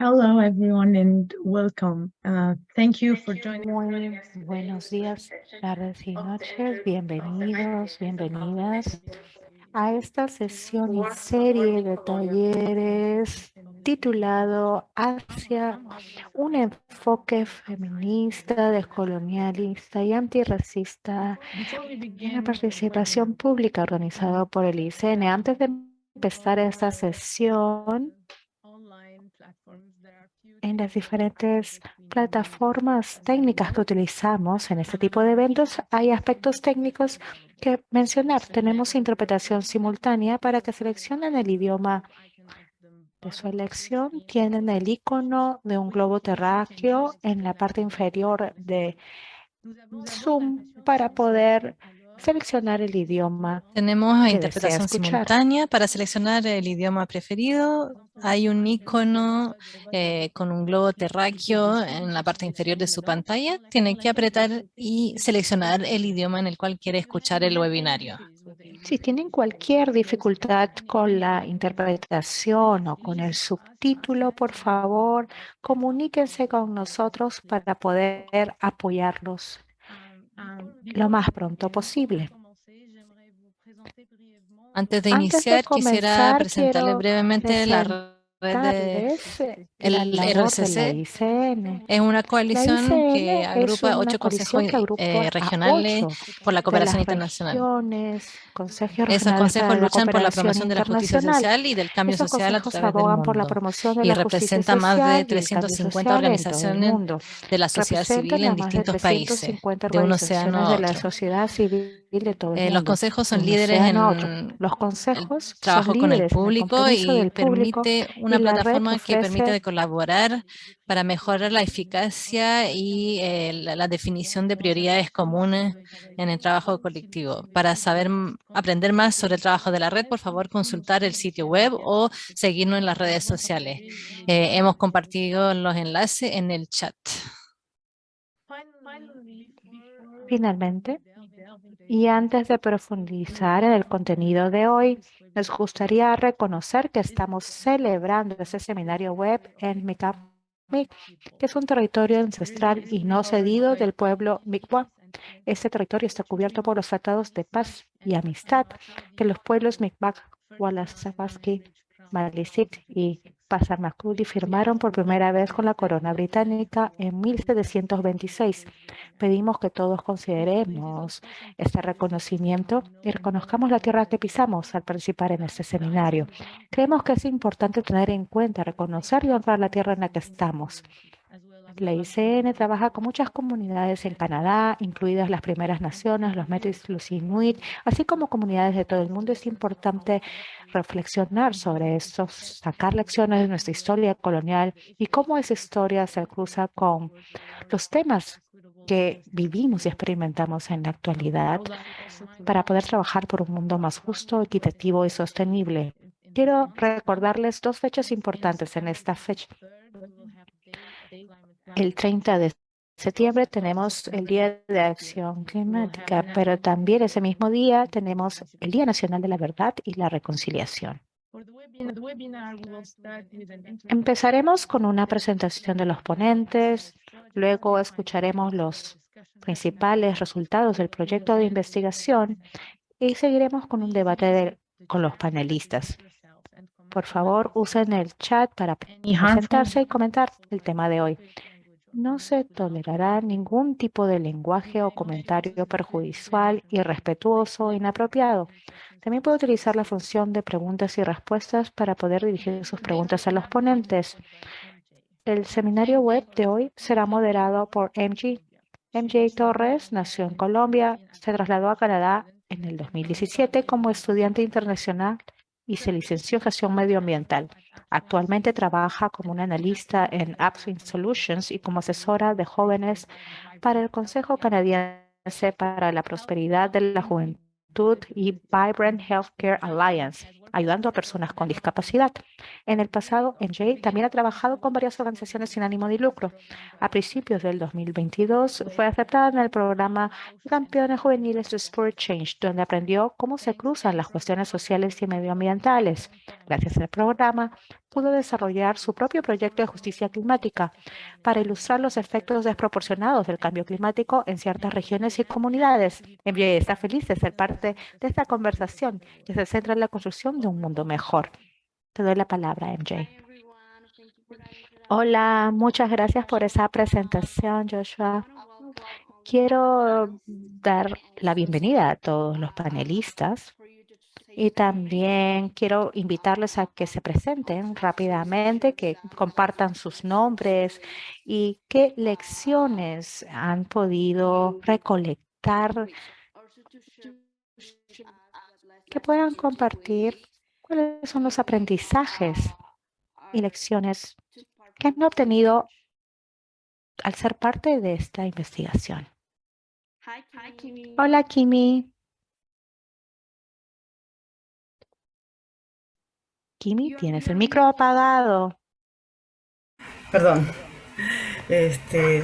Hello, everyone, and welcome. Thank you for joining. Muy buenos días, tardes y noches. Bienvenidos, bienvenidas a esta sesión y serie de talleres titulado Hacia un enfoque feminista, descolonialista y antirracista en la participación pública organizado por el ICN. Antes de empezar esta sesión, en las diferentes plataformas técnicas que utilizamos en este tipo de eventos, hay aspectos técnicos que mencionar. Tenemos interpretación simultánea para que seleccionen el idioma de su elección. Tienen el icono de un globo terráqueo en la parte inferior de Zoom para poder seleccionar el idioma Tenemos que desea interpretación escuchar. simultánea para seleccionar el idioma preferido. Hay un icono con un globo terráqueo en la parte inferior de su pantalla. Tiene que apretar y seleccionar el idioma en el cual quiere escuchar el webinario. Si tienen cualquier dificultad con la interpretación o con el subtítulo, por favor, comuníquense con nosotros para poder apoyarlos lo más pronto posible. Antes de Antes de iniciar, quisiera comenzar, presentarles quiero brevemente la red de presentarles la el labor de la RCC. ICN. Es una La coalición que ICN es agrupa una 8 consejos coalición que agrupa a regionales 8 por la de cooperación las internacional. regiones, consejos Esos regionales consejos para la luchan por la cooperación promoción de la justicia internacional. social y del cambio Estos social a consejos través del abogan por la mundo promoción de y la justicia representan más de social y el cambio 350 social en todo el organizaciones mundo. de la sociedad civil Representan a en más de distintos países, 350 de un océano organizaciones a de la otro. sociedad civil de todo el Los mundo, consejos de son un líderes océano a otro. en Los el consejos son trabajo con el líderes en el público compromiso y del público permite y una la red plataforma que permite ofrece de colaborar para mejorar la eficacia y la definición de prioridades comunes en el trabajo colectivo. Para saber, aprender más sobre el trabajo de la red, por favor, consultar el sitio web o seguirnos en las redes sociales. Hemos compartido los enlaces en el chat. finalmente. Y antes de profundizar en el contenido de hoy, nos gustaría reconocer que estamos celebrando este seminario web en Mi'kmaq, que es un territorio ancestral y no cedido del pueblo Mi'kmaq. Este territorio está cubierto por los tratados de paz y amistad que los pueblos Mi'kmaq, Walassaqaqi, Maliseet y Passamaquoddy firmaron por primera vez con la corona británica en 1726. Pedimos que todos consideremos este reconocimiento y reconozcamos la tierra que pisamos al participar en este seminario. Creemos que es importante tener en cuenta, reconocer y honrar la tierra en la que estamos. La ICN trabaja con muchas comunidades en Canadá, incluidas las primeras naciones, los Métis, los Inuit, así como comunidades de todo el mundo. Es importante reflexionar sobre esto, sacar lecciones de nuestra historia colonial y cómo esa historia se cruza con los temas que vivimos y experimentamos en la actualidad para poder trabajar por un mundo más justo, equitativo y sostenible. Quiero recordarles dos fechas importantes en esta fecha. El 30 de septiembre tenemos el Día de Acción Climática, pero también ese mismo día tenemos el Día Nacional de la Verdad y la Reconciliación. Empezaremos con una presentación de los ponentes, luego escucharemos los principales resultados del proyecto de investigación y seguiremos con un debate con los panelistas. Por favor, usen el chat para presentarse y comentar el tema de hoy. No se tolerará ningún tipo de lenguaje o comentario perjudicial, irrespetuoso o inapropiado. También puede utilizar la función de preguntas y respuestas para poder dirigir sus preguntas a los ponentes. El seminario web de hoy será moderado por MJ. MJ Torres nació en Colombia, se trasladó a Canadá en el 2017 como estudiante internacional y se licenció en gestión medioambiental. Actualmente trabaja como una analista en Upswing Solutions y como asesora de jóvenes para el Consejo Canadiense para la Prosperidad de la Juventud y Vibrant Healthcare Alliance, ayudando a personas con discapacidad. En el pasado, MJ también ha trabajado con varias organizaciones sin ánimo de lucro. A principios del 2022 fue aceptada en el programa Campeones Juveniles de Sport Change, donde aprendió cómo se cruzan las cuestiones sociales y medioambientales. Gracias al programa, pudo desarrollar su propio proyecto de justicia climática para ilustrar los efectos desproporcionados del cambio climático en ciertas regiones y comunidades. MJ está feliz de ser parte de esta conversación que se centra en la construcción de un mundo mejor. Te doy la palabra, MJ. Hola, muchas gracias por esa presentación, Joshua. Quiero dar la bienvenida a todos los panelistas y también quiero invitarles a que se presenten rápidamente, que compartan sus nombres y qué lecciones han podido recolectar, que puedan compartir cuáles son los aprendizajes y lecciones que han obtenido al ser parte de esta investigación. Hola, Kimi. Kimi, tienes el micro apagado. Perdón,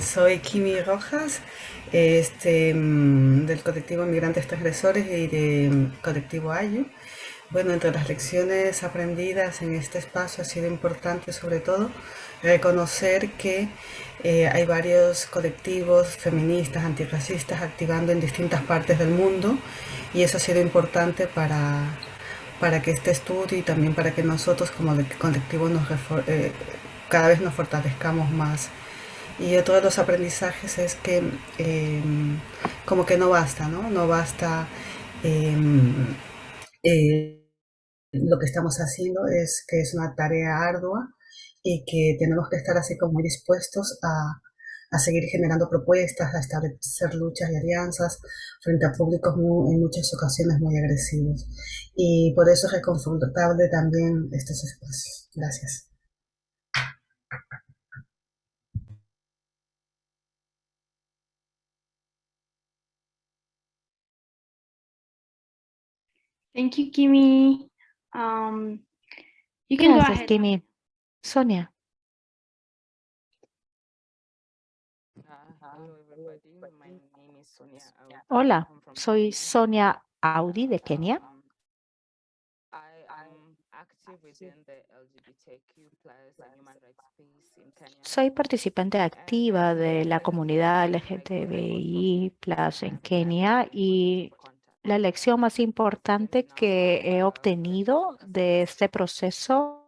soy Kimi Rojas, del colectivo Migrantes Transgresores y del colectivo AYU. Bueno, entre las lecciones aprendidas en este espacio ha sido importante sobre todo reconocer que hay varios colectivos feministas, antirracistas activando en distintas partes del mundo, y eso ha sido importante para que este estudio y también para que nosotros como colectivo cada vez nos fortalezcamos más. Y otro de los aprendizajes es que como que no basta, ¿no? No basta lo que estamos haciendo, es que es una tarea ardua y que tenemos que estar así como muy dispuestos a seguir generando propuestas, a establecer luchas y alianzas frente a públicos en muchas ocasiones muy agresivos. Y por eso es reconfortable también estos espacios. Gracias. Thank you, Kimi. You can go Gracias, ahead. Kimi. Sonia. Hola, soy Sonia Audi de Kenia. Soy participante activa de la comunidad LGTBI+ en Kenia, y la lección más importante que he obtenido de este proceso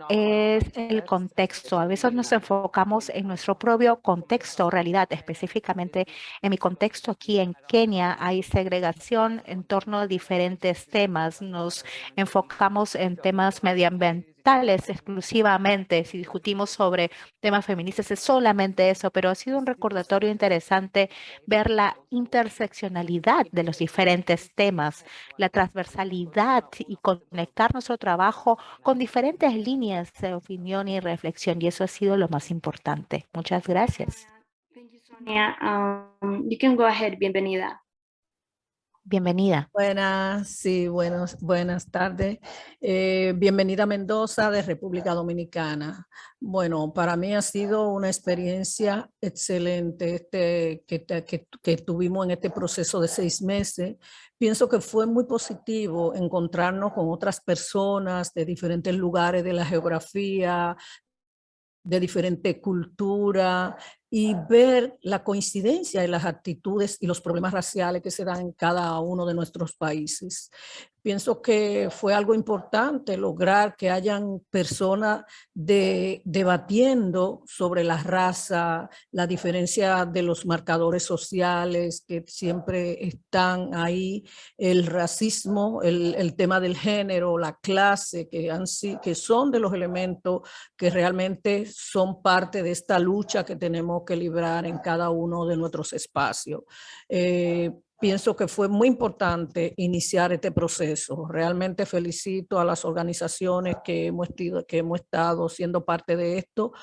es el contexto. A veces nos enfocamos en nuestro propio contexto o realidad. Específicamente en mi contexto aquí en Kenia hay segregación en torno a diferentes temas. Nos enfocamos en temas medioambientales exclusivamente. Si discutimos sobre temas feministas es solamente eso, pero ha sido un recordatorio interesante ver la interseccionalidad de los diferentes temas, la transversalidad y conectar nuestro trabajo con diferentes líneas de opinión y reflexión, y eso ha sido lo más importante. Muchas gracias. Thank you, Sonia. You can go ahead. Bienvenida. Bienvenida. Buenas, sí, buenas tardes. Bienvenida a Mendoza de República Dominicana. Bueno, para mí ha sido una experiencia excelente que tuvimos en este proceso de 6 meses. Pienso que fue muy positivo encontrarnos con otras personas de diferentes lugares de la geografía, de diferente cultura, y ver la coincidencia en las actitudes y los problemas raciales que se dan en cada uno de nuestros países. Pienso que fue algo importante lograr que hayan personas debatiendo sobre la raza, la diferencia de los marcadores sociales que siempre están ahí, el racismo, el tema del género, la clase, que son de los elementos que realmente son parte de esta lucha que tenemos que librar en cada uno de nuestros espacios. Pienso que fue muy importante iniciar este proceso. Realmente felicito a las organizaciones que hemos estado siendo parte de esto,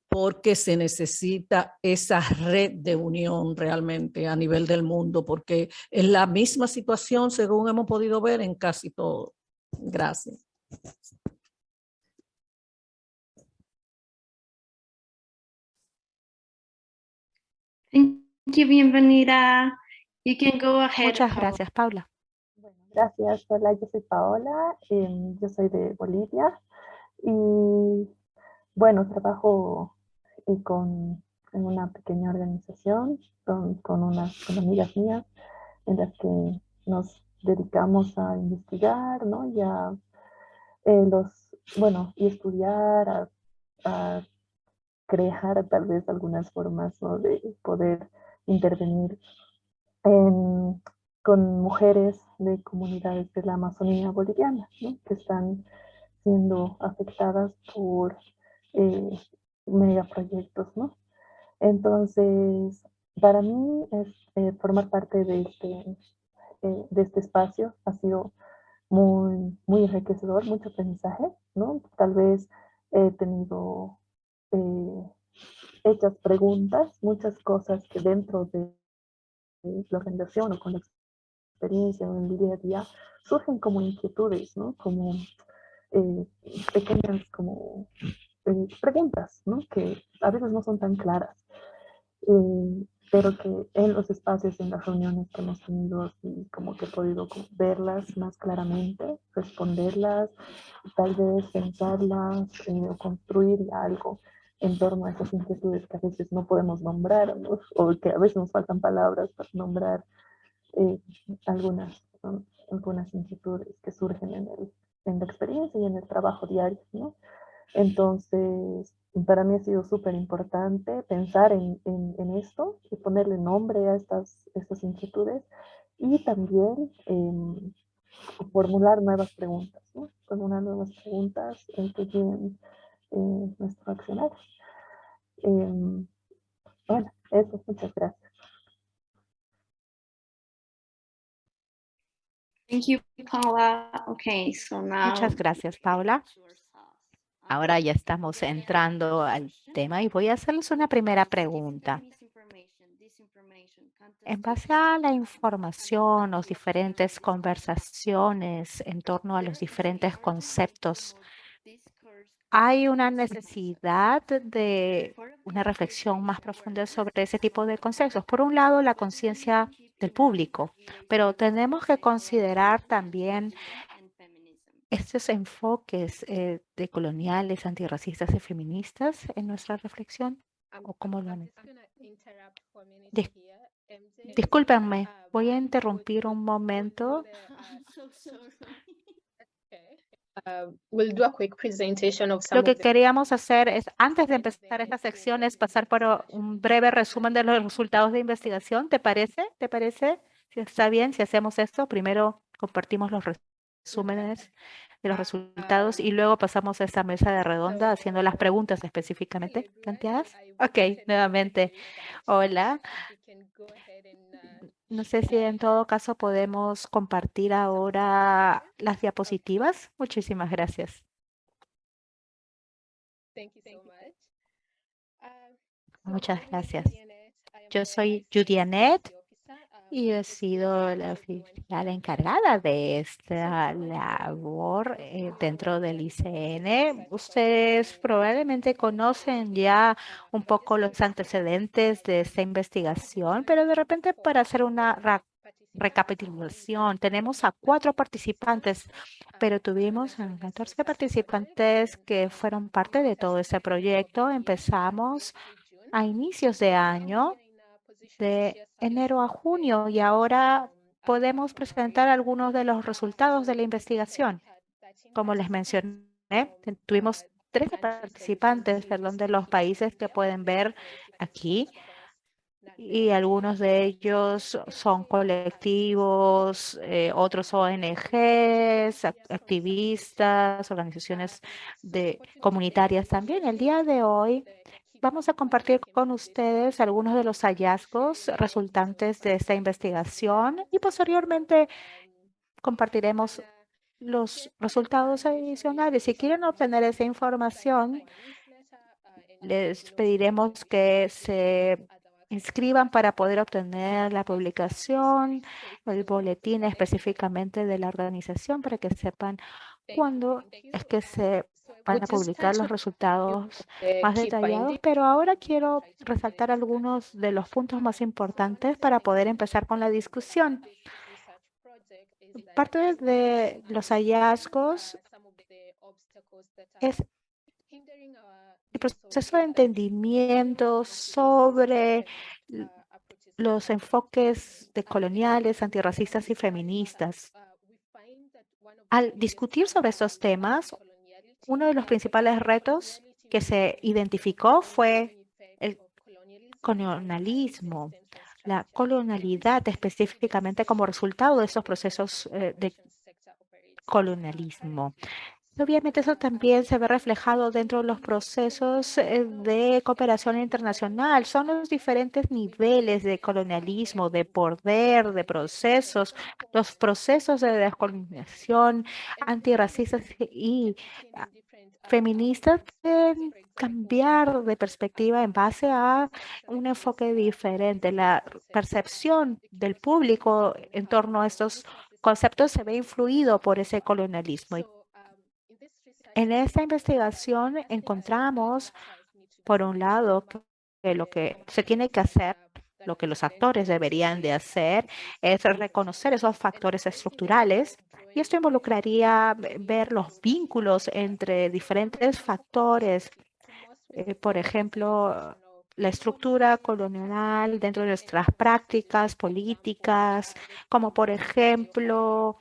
porque se necesita esa red de unión realmente a nivel del mundo, porque es la misma situación según hemos podido ver en casi todo. Gracias. Thank you, bienvenida. You can go ahead. Muchas gracias, Paula. Bueno, gracias. Hola, yo soy Paola, yo soy de Bolivia Y bueno, trabajo en una pequeña organización con amigas mías en las que nos dedicamos a investigar, ¿no? Y a y estudiar, a crear tal vez algunas formas, ¿no? De poder intervenir en- con mujeres de comunidades de la Amazonía boliviana, ¿no? Que están siendo afectadas por eh, megaproyectos, ¿no? Entonces, para mí formar parte de este espacio ha sido muy enriquecedor, mucho aprendizaje, ¿no? Tal vez he tenido eh, hechas preguntas, muchas cosas que dentro de la organización o con la experiencia o en el día a día surgen como inquietudes, ¿no? Como eh, pequeñas preguntas, ¿no? Que a veces no son tan claras, pero que en los espacios, en las reuniones que hemos tenido, sí, como que he podido verlas más claramente, responderlas, tal vez pensarlas o construir algo en torno a esas inquietudes que a veces no podemos nombrar, ¿no? O que a veces nos faltan palabras para nombrar eh, algunas, ¿no? Algunas inquietudes que surgen en la experiencia y en el trabajo diario, ¿no? Entonces, para mí ha sido súper importante pensar en esto y ponerle nombre a estas inquietudes y también formular nuevas preguntas, ¿no? Formular nuevas preguntas que guíen nuestro accionar. Bueno, eso, muchas gracias. Thank you, Paula. Okay, so now. Muchas gracias, Paula. Ahora ya estamos entrando al tema y voy a hacerles una primera pregunta. En base a la información, las diferentes conversaciones en torno a los diferentes conceptos, ¿hay una necesidad de una reflexión más profunda sobre ese tipo de conceptos? Por un lado, la conciencia del público, pero tenemos que considerar también estos enfoques decoloniales, antirracistas y feministas en nuestra reflexión. ¿O cómo lo han hecho? Discúlpenme, voy a interrumpir un momento. Lo que queríamos hacer es, antes de empezar esta sección, es pasar por un breve resumen de los resultados de investigación. ¿Te parece? ¿Te parece? Si está bien, si hacemos esto, primero compartimos los resúmenes de los resultados y luego pasamos a esta mesa de redonda haciendo las preguntas específicamente planteadas. Ok, nuevamente. Hola. No sé si en todo caso podemos compartir ahora las diapositivas. Muchísimas gracias. Muchas gracias. Yo soy Judy Annette y he sido la oficial encargada de esta labor dentro del ICN. Ustedes probablemente conocen ya un poco los antecedentes de esta investigación, pero de repente para hacer una recapitulación, tenemos a 4 participantes, pero tuvimos a 14 participantes que fueron parte de todo ese proyecto. Empezamos a inicios de año, de enero a junio, y ahora podemos presentar algunos de los resultados de la investigación. Como les mencioné, tuvimos 13 participantes, perdón, de los países que pueden ver aquí, y algunos de ellos son colectivos, otros ONGs, activistas, organizaciones comunitarias también. El día de hoy vamos a compartir con ustedes algunos de los hallazgos resultantes de esta investigación y posteriormente compartiremos los resultados adicionales. Si quieren obtener esa información, les pediremos que se inscriban para poder obtener la publicación, el boletín específicamente de la organización para que sepan cuándo es que se van a publicar los resultados más detallados. Pero ahora quiero resaltar algunos de los puntos más importantes para poder empezar con la discusión. Parte de los hallazgos es el proceso de entendimiento sobre los enfoques decoloniales, antirracistas y feministas. Al discutir sobre estos temas, uno de los principales retos que se identificó fue el colonialismo, la colonialidad específicamente como resultado de esos procesos de colonialismo. Obviamente eso también se ve reflejado dentro de los procesos de cooperación internacional. Son los diferentes niveles de colonialismo, de poder, de procesos, los procesos de descolonización antirracistas y feministas deben cambiar de perspectiva en base a un enfoque diferente. La percepción del público en torno a estos conceptos se ve influido por ese colonialismo. En esta investigación encontramos, por un lado, que lo que se tiene que hacer, lo que los actores deberían de hacer, es reconocer esos factores estructurales, y esto involucraría ver los vínculos entre diferentes factores, por ejemplo, la estructura colonial dentro de nuestras prácticas políticas, como por ejemplo,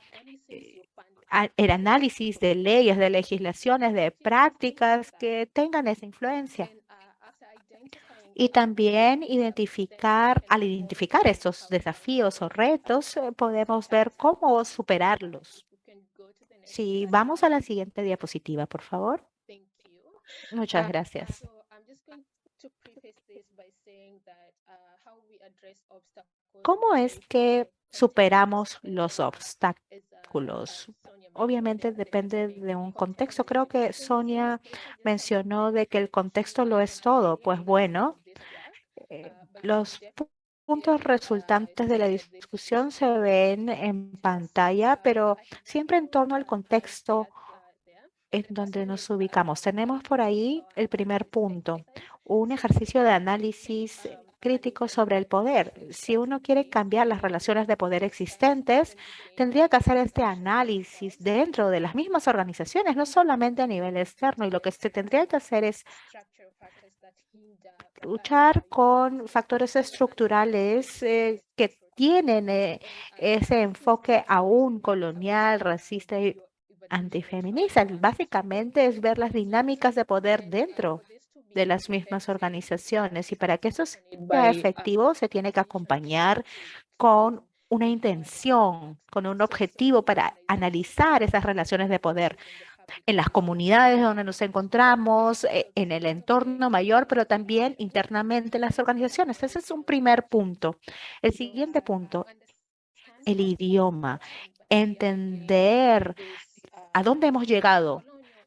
el análisis de leyes, de legislaciones, de prácticas que tengan esa influencia. Y también al identificar estos desafíos o retos, podemos ver cómo superarlos. Si vamos a la siguiente diapositiva, por favor. Muchas gracias. ¿Cómo es que superamos los obstáculos? Obviamente depende de un contexto. Creo que Sonia mencionó de que el contexto lo es todo. Pues bueno, los puntos resultantes de la discusión se ven en pantalla, pero siempre en torno al contexto en donde nos ubicamos. Tenemos por ahí el primer punto, un ejercicio de análisis crítico sobre el poder. Si uno quiere cambiar las relaciones de poder existentes, tendría que hacer este análisis dentro de las mismas organizaciones, no solamente a nivel externo. Y lo que se tendría que hacer es luchar con factores estructurales que tienen ese enfoque aún colonial, racista y antifeminista. Básicamente es ver las dinámicas de poder dentro de las mismas organizaciones, y para que eso sea efectivo se tiene que acompañar con una intención, con un objetivo para analizar esas relaciones de poder en las comunidades donde nos encontramos, en el entorno mayor, pero también internamente en las organizaciones. Ese es un primer punto. El siguiente punto, el idioma. Entender a dónde hemos llegado,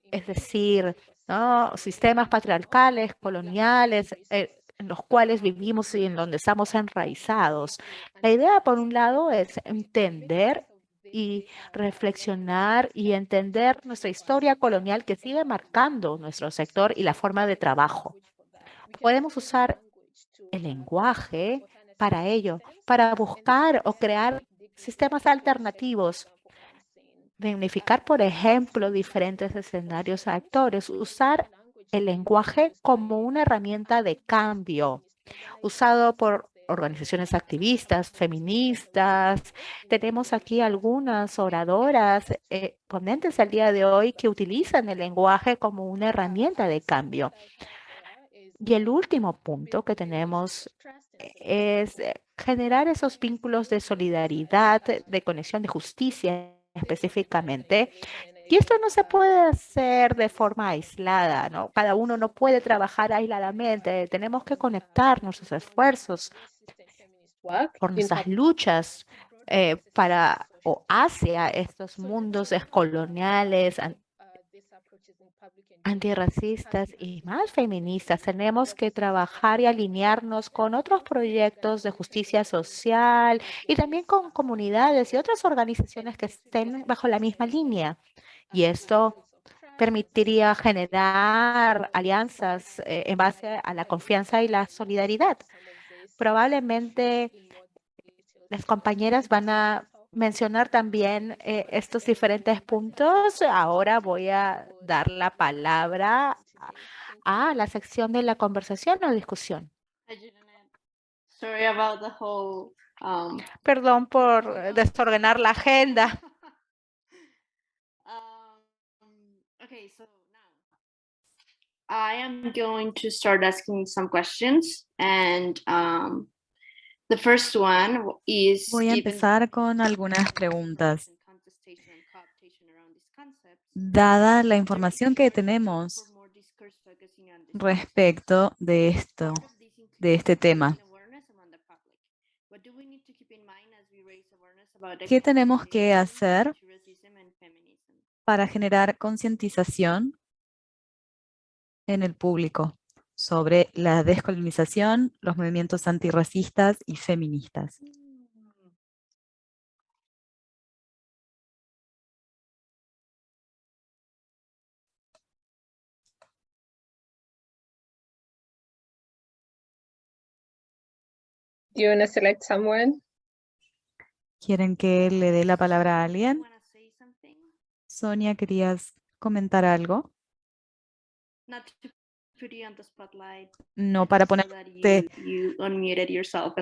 es decir, ¿no? Sistemas patriarcales, coloniales, en los cuales vivimos y en donde estamos enraizados. La idea, por un lado, es entender y reflexionar y entender nuestra historia colonial que sigue marcando nuestro sector y la forma de trabajo. Podemos usar el lenguaje para ello, para buscar o crear sistemas alternativos de unificar, por ejemplo, diferentes escenarios a actores, usar el lenguaje como una herramienta de cambio, usado por organizaciones activistas, feministas. Tenemos aquí algunas oradoras, ponentes al día de hoy que utilizan el lenguaje como una herramienta de cambio. Y el último punto que tenemos es generar esos vínculos de solidaridad, de conexión, de justicia específicamente. Y esto no se puede hacer de forma aislada, ¿no? Cada uno no puede trabajar aisladamente. Tenemos que conectar nuestros esfuerzos por nuestras luchas para o hacia estos mundos descoloniales, antirracistas y más feministas. Tenemos que trabajar y alinearnos con otros proyectos de justicia social y también con comunidades y otras organizaciones que estén bajo la misma línea. Y esto permitiría generar alianzas en base a la confianza y la solidaridad. Probablemente las compañeras van a mencionar también estos diferentes puntos, ahora voy a dar la palabra a la sección de la conversación o discusión. Sorry about the whole. Perdón por desordenar la agenda. Okay, so now I am going to start asking some questions, and the first one is. Voy a empezar con algunas preguntas. Dada la información que tenemos respecto de este tema, ¿qué tenemos que hacer para generar concientización en el público sobre la descolonización, los movimientos antirracistas y feministas? Do you want to select someone? ¿Quieren que le dé la palabra a alguien? Sonia, ¿querías comentar algo? No para ponerte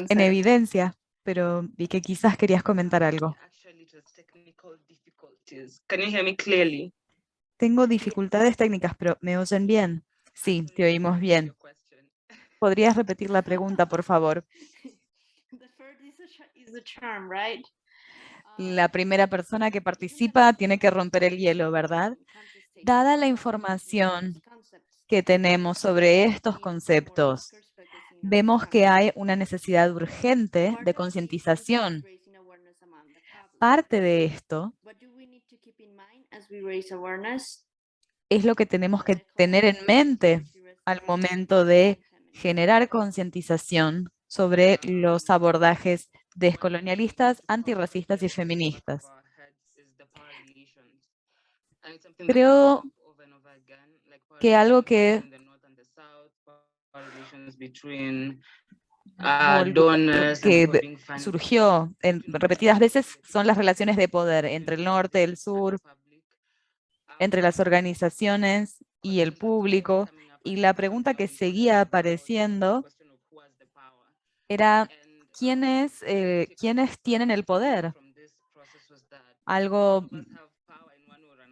en evidencia, pero vi que quizás querías comentar algo. Can you hear me clearly? Tengo dificultades técnicas, pero ¿me oyen bien? Sí, te oímos bien. ¿Podrías repetir la pregunta, por favor? La primera persona que participa tiene que romper el hielo, ¿verdad? Dada la información que tenemos sobre estos conceptos, vemos que hay una necesidad urgente de concientización. Parte de esto es lo que tenemos que tener en mente al momento de generar concientización sobre los abordajes descolonialistas, antirracistas y feministas. Creo que algo que surgió en repetidas veces son las relaciones de poder entre el norte, el sur, entre las organizaciones y el público. Y la pregunta que seguía apareciendo era, ¿quiénes tienen el poder? Algo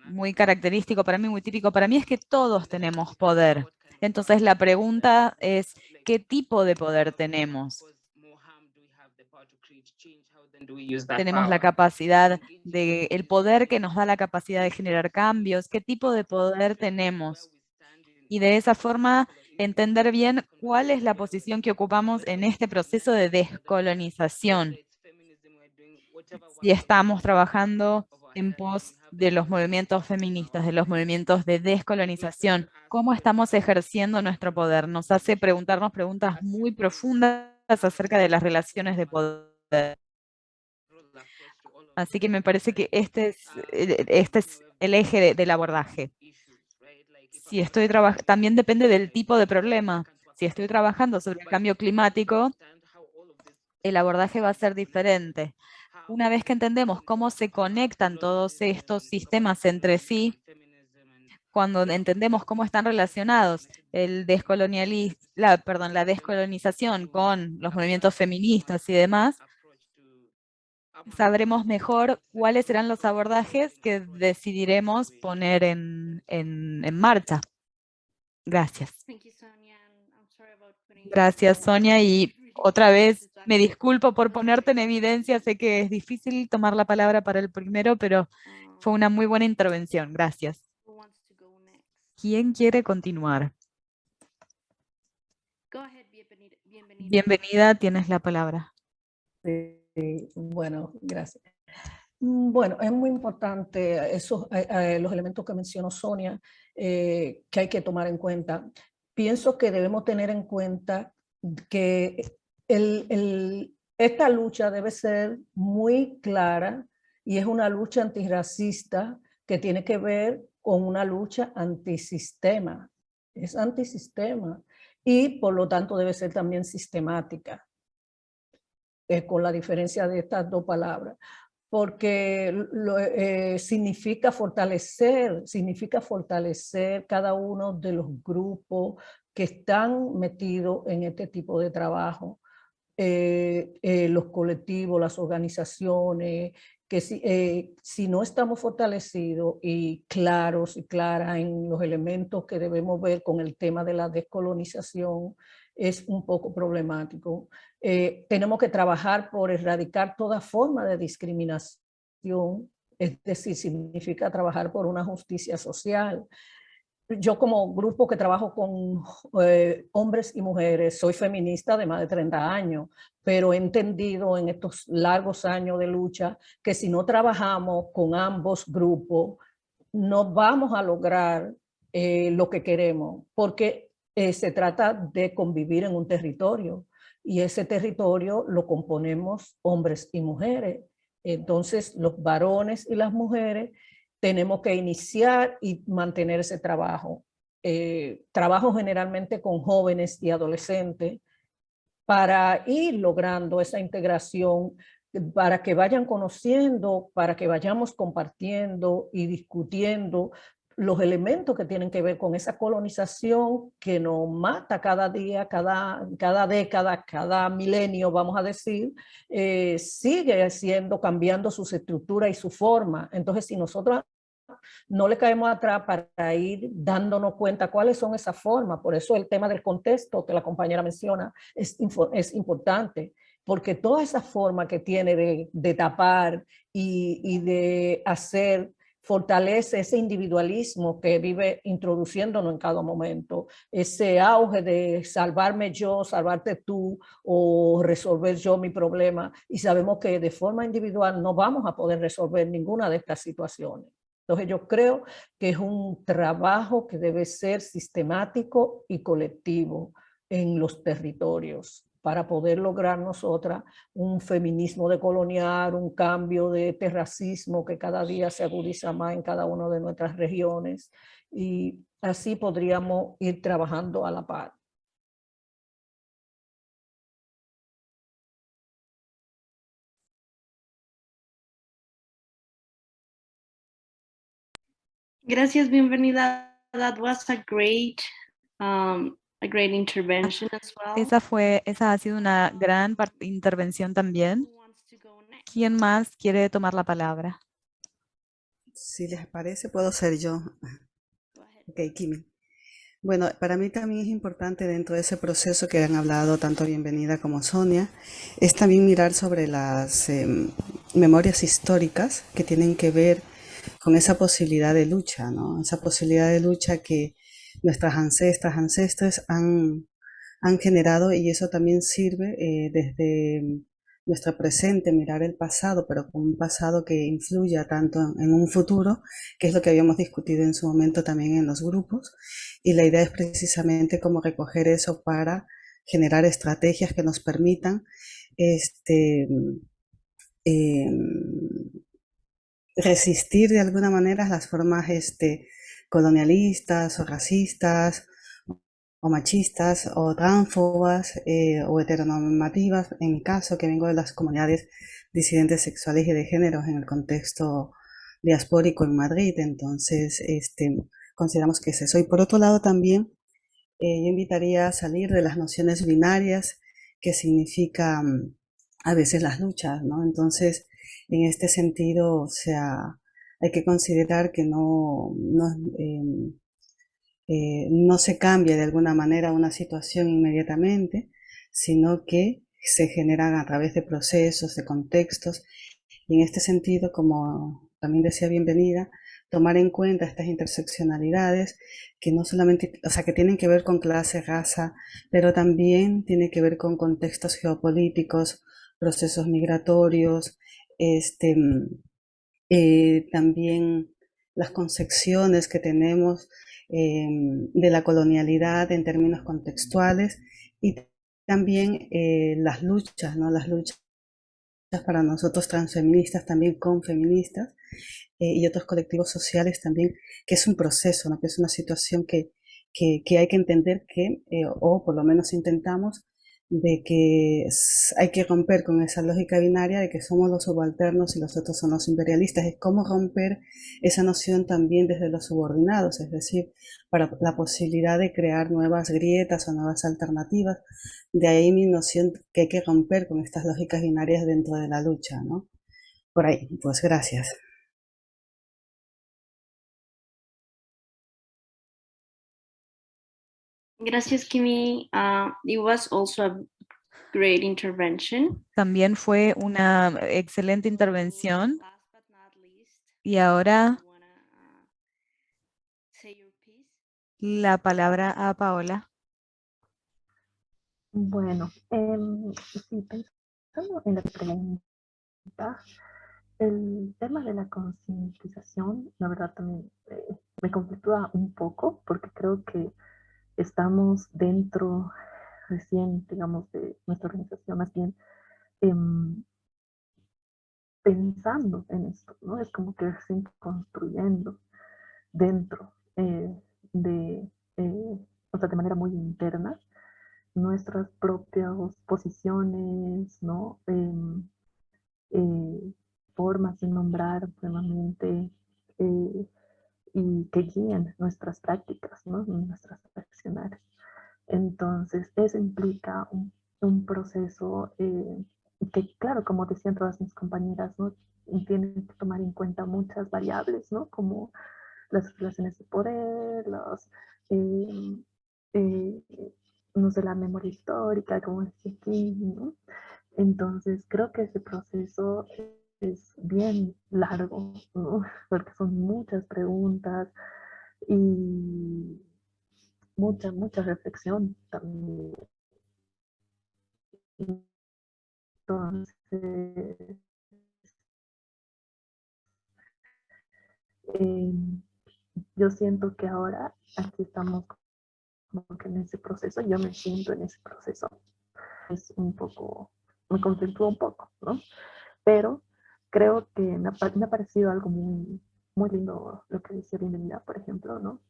muy característico para mí, muy típico para mí, es que todos tenemos poder. Entonces la pregunta es, ¿qué tipo de poder tenemos? Tenemos la capacidad el poder que nos da la capacidad de generar cambios. ¿Qué tipo de poder tenemos? Y de esa forma entender bien cuál es la posición que ocupamos en este proceso de descolonización. Si estamos trabajando en pos de los movimientos feministas, de los movimientos de descolonización, ¿cómo estamos ejerciendo nuestro poder? Nos hace preguntarnos preguntas muy profundas acerca de las relaciones de poder. Así que me parece que este es el eje del abordaje. Si estoy también depende del tipo de problema. Si estoy trabajando sobre el cambio climático, el abordaje va a ser diferente. Una vez que entendemos cómo se conectan todos estos sistemas entre sí, cuando entendemos cómo están relacionados la descolonización con los movimientos feministas y demás, sabremos mejor cuáles serán los abordajes que decidiremos poner en marcha. Gracias. Gracias, Sonia. Y otra vez me disculpo por ponerte en evidencia. Sé que es difícil tomar la palabra para el primero, pero fue una muy buena intervención. Gracias. ¿Quién quiere continuar? Bienvenida, tienes la palabra. Bueno, gracias. Bueno, es muy importante los elementos que mencionó Sonia, que hay que tomar en cuenta. Pienso que debemos tener en cuenta que esta lucha debe ser muy clara y es una lucha antirracista que tiene que ver con una lucha antisistema. Es antisistema y por lo tanto debe ser también sistemática, con la diferencia de estas dos palabras. porque significa fortalecer cada uno de los grupos que están metidos en este tipo de trabajo. Los colectivos, las organizaciones, que si no estamos fortalecidos y claros y claras en los elementos que debemos ver con el tema de la descolonización, es un poco problemático. Tenemos que trabajar por erradicar toda forma de discriminación, es decir, significa trabajar por una justicia social. Yo como grupo que trabajo con hombres y mujeres, soy feminista de más de 30 años, pero he entendido en estos largos años de lucha que si no trabajamos con ambos grupos, no vamos a lograr lo que queremos, porque se trata de convivir en un territorio y ese territorio lo componemos hombres y mujeres. Entonces los varones y las mujeres tenemos que iniciar y mantener ese trabajo. Trabajo generalmente con jóvenes y adolescentes para ir logrando esa integración, para que vayan conociendo, para que vayamos compartiendo y discutiendo los elementos que tienen que ver con esa colonización que nos mata cada día, cada década, cada milenio, vamos a decir, sigue cambiando su estructura y su forma. Entonces, si nosotros no le caemos atrás para ir dándonos cuenta cuáles son esas formas, por eso el tema del contexto que la compañera menciona es importante, porque toda esa forma que tiene de tapar y de hacer fortalece ese individualismo que vive introduciéndonos en cada momento, ese auge de salvarme yo, salvarte tú o resolver yo mi problema, y sabemos que de forma individual no vamos a poder resolver ninguna de estas situaciones. Entonces yo creo que es un trabajo que debe ser sistemático y colectivo en los territorios para poder lograr nosotras un feminismo decolonial, un cambio de este racismo que cada día se agudiza más en cada una de nuestras regiones, y así podríamos ir trabajando a la par. Gracias, bienvenida. That was a great intervention as well. Esa ha sido una gran intervención también. ¿Quién más quiere tomar la palabra? Si les parece, puedo ser yo. Ok, Kimi. Bueno, para mí también es importante dentro de ese proceso que han hablado tanto Bienvenida como Sonia, es también mirar sobre las memorias históricas que tienen que ver con esa posibilidad de lucha, ¿no? Esa posibilidad de lucha que nuestras ancestras han generado, y eso también sirve desde nuestro presente, mirar el pasado, pero con un pasado que influya tanto en un futuro, que es lo que habíamos discutido en su momento también en los grupos, y la idea es precisamente cómo recoger eso para generar estrategias que nos permitan resistir de alguna manera las formas colonialistas o racistas o machistas o transfobas o heteronormativas, en mi caso que vengo de las comunidades disidentes sexuales y de géneros en el contexto diaspórico en Madrid. Entonces consideramos que es eso. Y por otro lado también yo invitaría a salir de las nociones binarias que significan a veces las luchas, ¿no? Entonces, en este sentido, o sea, hay que considerar que no se cambia de alguna manera una situación inmediatamente, sino que se generan a través de procesos, de contextos, y en este sentido, como también decía Bienvenida, tomar en cuenta estas interseccionalidades que no solamente, o sea, que tienen que ver con clase, raza, pero también tiene que ver con contextos geopolíticos, procesos migratorios, también las concepciones que tenemos de la colonialidad en términos contextuales, y también las luchas, ¿no? Las luchas para nosotros transfeministas, también confeministas, y otros colectivos sociales también, que es un proceso, ¿no? Que es una situación que hay que entender que, o por lo menos intentamos, de que hay que romper con esa lógica binaria de que somos los subalternos y los otros son los imperialistas. Es cómo romper esa noción también desde los subordinados, es decir, para la posibilidad de crear nuevas grietas o nuevas alternativas. De ahí mi noción que hay que romper con estas lógicas binarias dentro de la lucha, ¿no? Por ahí, pues gracias. Gracias, Kimi. It was also a great intervention. También fue una excelente intervención. Last but not least, Y ahora you wanna say your piece? la palabra a Paola. Bueno, sí, pensando en la pregunta, el tema de la concientización, la verdad también me conflictúa un poco porque creo que estamos dentro recién, digamos, de nuestra organización, más bien pensando en esto, ¿no? Es como que recién construyendo dentro o sea, de manera muy interna, nuestras propias posiciones, ¿no? Formas de nombrar plenamente y que guían nuestras prácticas, ¿no? Nuestras acciones. Entonces, eso implica un proceso que, claro, como decían todas mis compañeras, ¿no? Tienen que tomar en cuenta muchas variables, ¿no? Como las relaciones de poder, eh, no sé, la memoria histórica, como decía aquí, ¿no? Entonces, creo que ese proceso es bien largo, ¿no? Porque son muchas preguntas y mucha reflexión también. Entonces, eh, yo siento que ahora aquí estamos como que en ese proceso, yo me siento en ese proceso. Es un poco, me conflictúa un poco, ¿no? Pero creo que me ha parecido algo muy lindo lo que decía Bienvenida, por ejemplo, ¿no?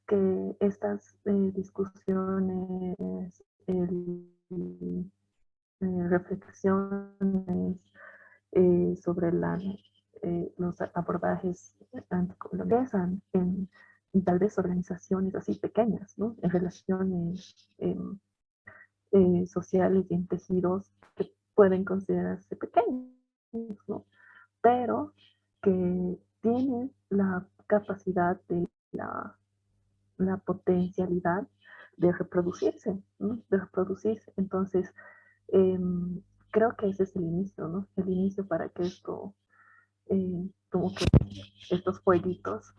Que estas discusiones, reflexiones sobre los abordajes anticoloniales en tal vez organizaciones así pequeñas, ¿no? En relaciones sociales y en tejidos que pueden considerarse pequeños, ¿no? Pero que tienen la capacidad de la potencialidad de reproducirse, ¿no? De reproducirse. Entonces, creo que ese es el inicio, ¿no? El inicio para que esto, como que estos jueguitos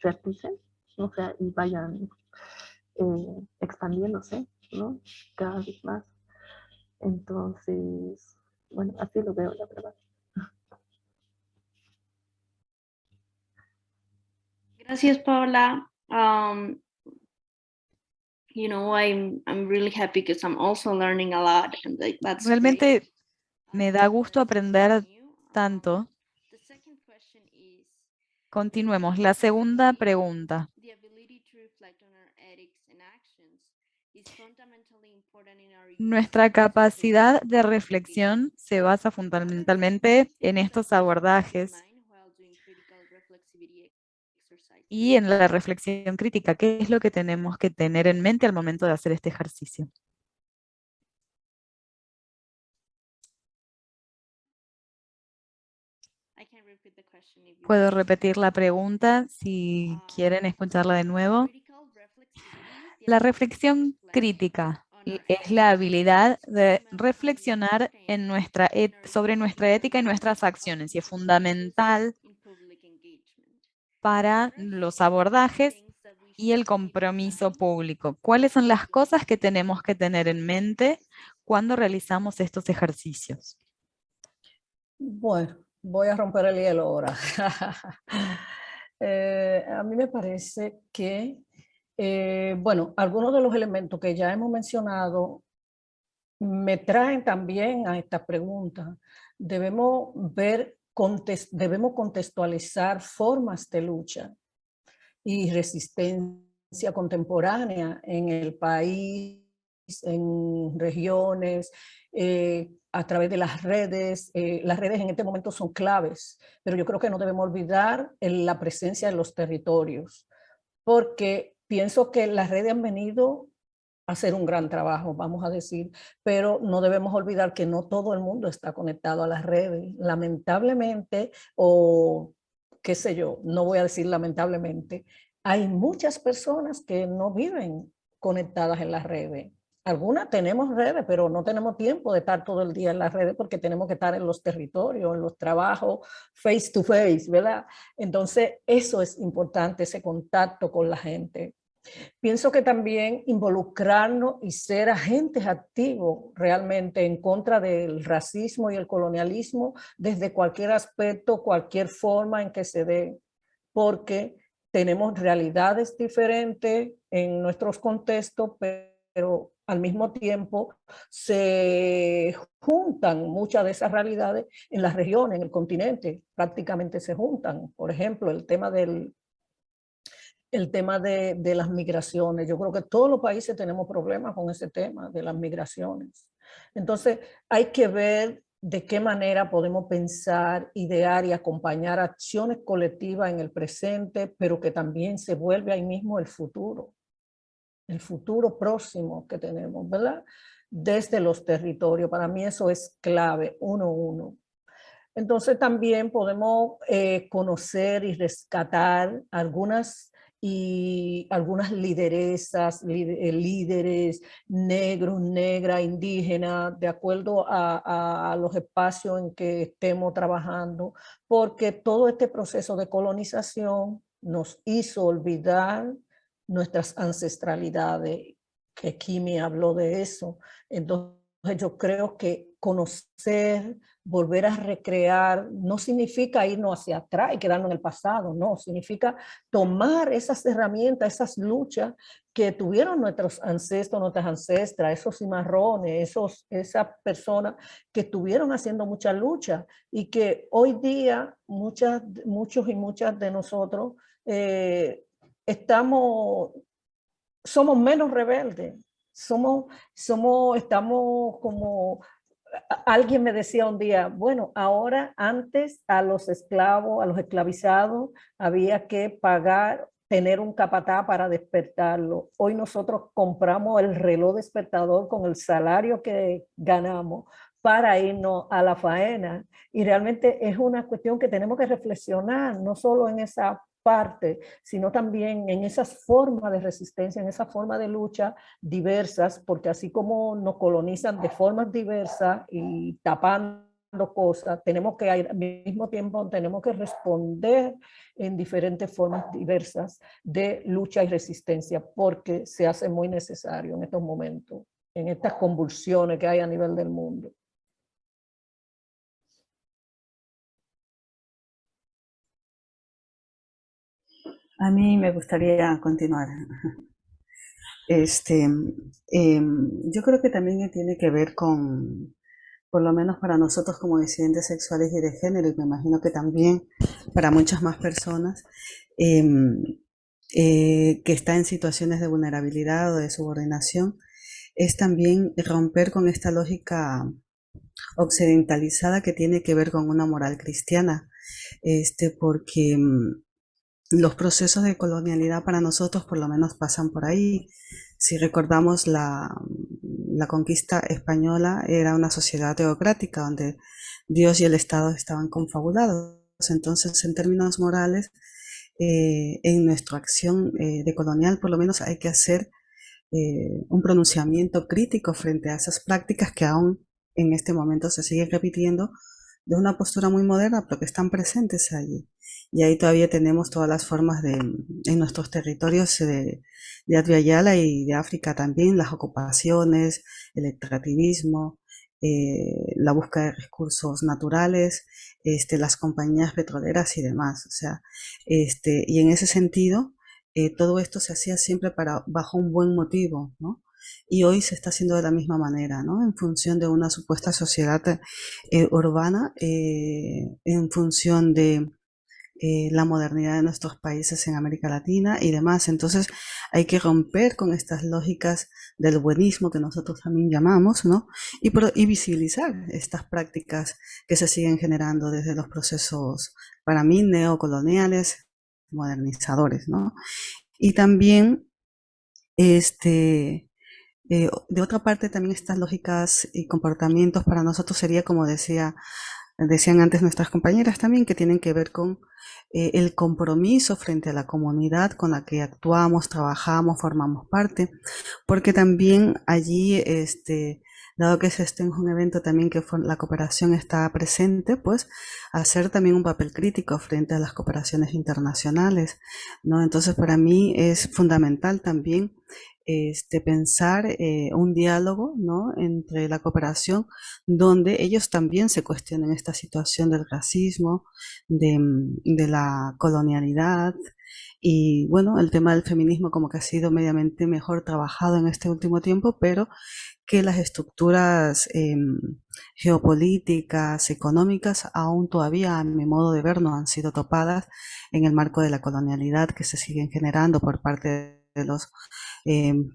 se aticen, o sea, y vayan expandiéndose, ¿no? Cada vez más. Entonces, bueno, así lo veo, la verdad. Gracias, Paola. You know, I'm really happy because I'm also learning a lot, and that's Realmente great. me da gusto aprender tanto. The second question is, Continuemos. La segunda pregunta. the ability to reflect on our ethics and actions is fundamentally important in our Nuestra capacidad de reflexión se basa fundamentalmente en estos abordajes y en la reflexión crítica. ¿Qué es lo que tenemos que tener en mente al momento de hacer este ejercicio? Puedo repetir la pregunta si quieren escucharla de nuevo. La reflexión crítica es la habilidad de reflexionar sobre nuestra ética y nuestras acciones, y es fundamental para los abordajes y el compromiso público. ¿Cuáles son las cosas que tenemos que tener en mente cuando realizamos estos ejercicios? Bueno, voy a romper el hielo ahora. A mí me parece que, bueno, algunos de los elementos que ya hemos mencionado me traen también a esta pregunta. Debemos contextualizar formas de lucha y resistencia contemporánea en el país en regiones, a través de las redes. Las redes en este momento son claves, pero yo creo que no debemos olvidar la presencia de los territorios, porque pienso que las redes han venido a hacer un gran trabajo, vamos a decir, pero no debemos olvidar que no todo el mundo está conectado a las redes. Lamentablemente, o qué sé yo, no voy a decir lamentablemente, hay muchas personas que no viven conectadas en las redes. Algunas tenemos redes, pero no tenemos tiempo de estar todo el día en las redes porque tenemos que estar en los territorios, en los trabajos, face to face, ¿verdad? Entonces, eso es importante, ese contacto con la gente. Pienso que también involucrarnos y ser agentes activos realmente en contra del racismo y el colonialismo desde cualquier aspecto, cualquier forma en que se dé, porque tenemos realidades diferentes en nuestros contextos, pero al mismo tiempo se juntan muchas de esas realidades en las regiones, en el continente, prácticamente se juntan. Por ejemplo, el tema de las migraciones. Yo creo que todos los países tenemos problemas con ese tema de las migraciones. Entonces, hay que ver de qué manera podemos pensar, idear y acompañar acciones colectivas en el presente, pero que también se vuelve ahí mismo el futuro próximo que tenemos, ¿verdad? Desde los territorios. Para mí eso es clave, uno. Entonces también podemos conocer y rescatar algunas lideresas, líderes negros, negras, indígenas, de acuerdo a los espacios en que estemos trabajando, porque todo este proceso de colonización nos hizo olvidar nuestras ancestralidades, que Kimi habló de eso. Entonces yo creo que conocer, volver a recrear, no significa irnos hacia atrás y quedarnos en el pasado, no, significa tomar esas herramientas, esas luchas que tuvieron nuestros ancestros, nuestras ancestras, esos cimarrones, esas personas que estuvieron haciendo mucha lucha y que hoy día muchos y muchas de nosotros somos menos rebeldes, estamos como, alguien me decía un día, bueno, ahora antes a los esclavos, a los esclavizados, había que tener un capataz para despertarlo. Hoy nosotros compramos el reloj despertador con el salario que ganamos para irnos a la faena. Y realmente es una cuestión que tenemos que reflexionar, no solo en esa parte, sino también en esas formas de resistencia, en esa forma de lucha diversas, porque así como nos colonizan de formas diversas y tapando cosas, tenemos que al mismo tiempo tenemos que responder en diferentes formas diversas de lucha y resistencia, porque se hace muy necesario en estos momentos, en estas convulsiones que hay a nivel del mundo. A mí me gustaría continuar. Yo creo que también tiene que ver con, por lo menos para nosotros como disidentes sexuales y de género, y me imagino que también para muchas más personas, que está en situaciones de vulnerabilidad o de subordinación, es también romper con esta lógica occidentalizada que tiene que ver con una moral cristiana, porque los procesos de colonialidad para nosotros por lo menos pasan por ahí. Si recordamos la conquista española, era una sociedad teocrática donde Dios y el Estado estaban confabulados. Entonces, en términos morales, en nuestra acción decolonial, por lo menos hay que hacer un pronunciamiento crítico frente a esas prácticas que aún en este momento se siguen repitiendo de una postura muy moderna, pero que están presentes allí. Y ahí todavía tenemos todas las formas en nuestros territorios de Adria Yala y de África también, las ocupaciones, el extractivismo, la búsqueda de recursos naturales, las compañías petroleras y demás. O sea, y en ese sentido, todo esto se hacía siempre bajo un buen motivo, ¿no? Y hoy se está haciendo de la misma manera, ¿no? En función de una supuesta sociedad urbana, en función de la modernidad de nuestros países en América Latina y demás. Entonces hay que romper con estas lógicas del buenismo que nosotros también llamamos, ¿no? Y visibilizar estas prácticas que se siguen generando desde los procesos, para mí, neocoloniales, modernizadores, ¿no? Y también, de otra parte, también estas lógicas y comportamientos para nosotros sería, como decían antes nuestras compañeras también, que tienen que ver con el compromiso frente a la comunidad con la que actuamos, trabajamos, formamos parte, porque también allí, dado que este es un evento también que la cooperación está presente, pues hacer también un papel crítico frente a las cooperaciones internacionales, ¿no? Entonces, para mí es fundamental también pensar un diálogo, ¿no?, entre la cooperación, donde ellos también se cuestionen esta situación del racismo, de la colonialidad, y bueno, el tema del feminismo como que ha sido mediamente mejor trabajado en este último tiempo, pero que las estructuras geopolíticas, económicas, aún todavía, a mi modo de ver, no han sido topadas en el marco de la colonialidad que se siguen generando por parte de los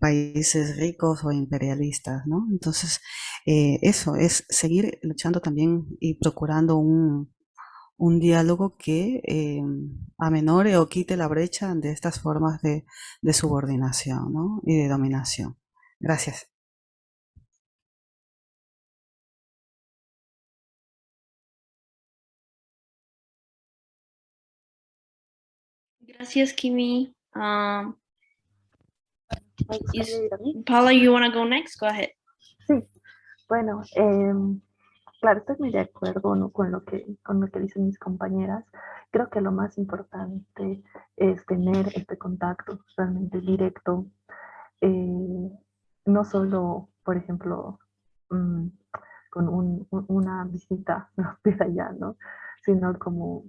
países ricos o imperialistas, ¿no? Entonces, eso es seguir luchando también y procurando un diálogo que amenore o quite la brecha de estas formas de subordinación, ¿no?, y de dominación. Gracias. Gracias, Kimi. Paula, you want to go next? Go ahead. Sí, bueno, claro, estoy muy de acuerdo, ¿no?, con lo que dicen mis compañeras. Creo que lo más importante es tener este contacto realmente directo, no solo, por ejemplo, con una visita, ¿no?, de allá, ¿no?, sino como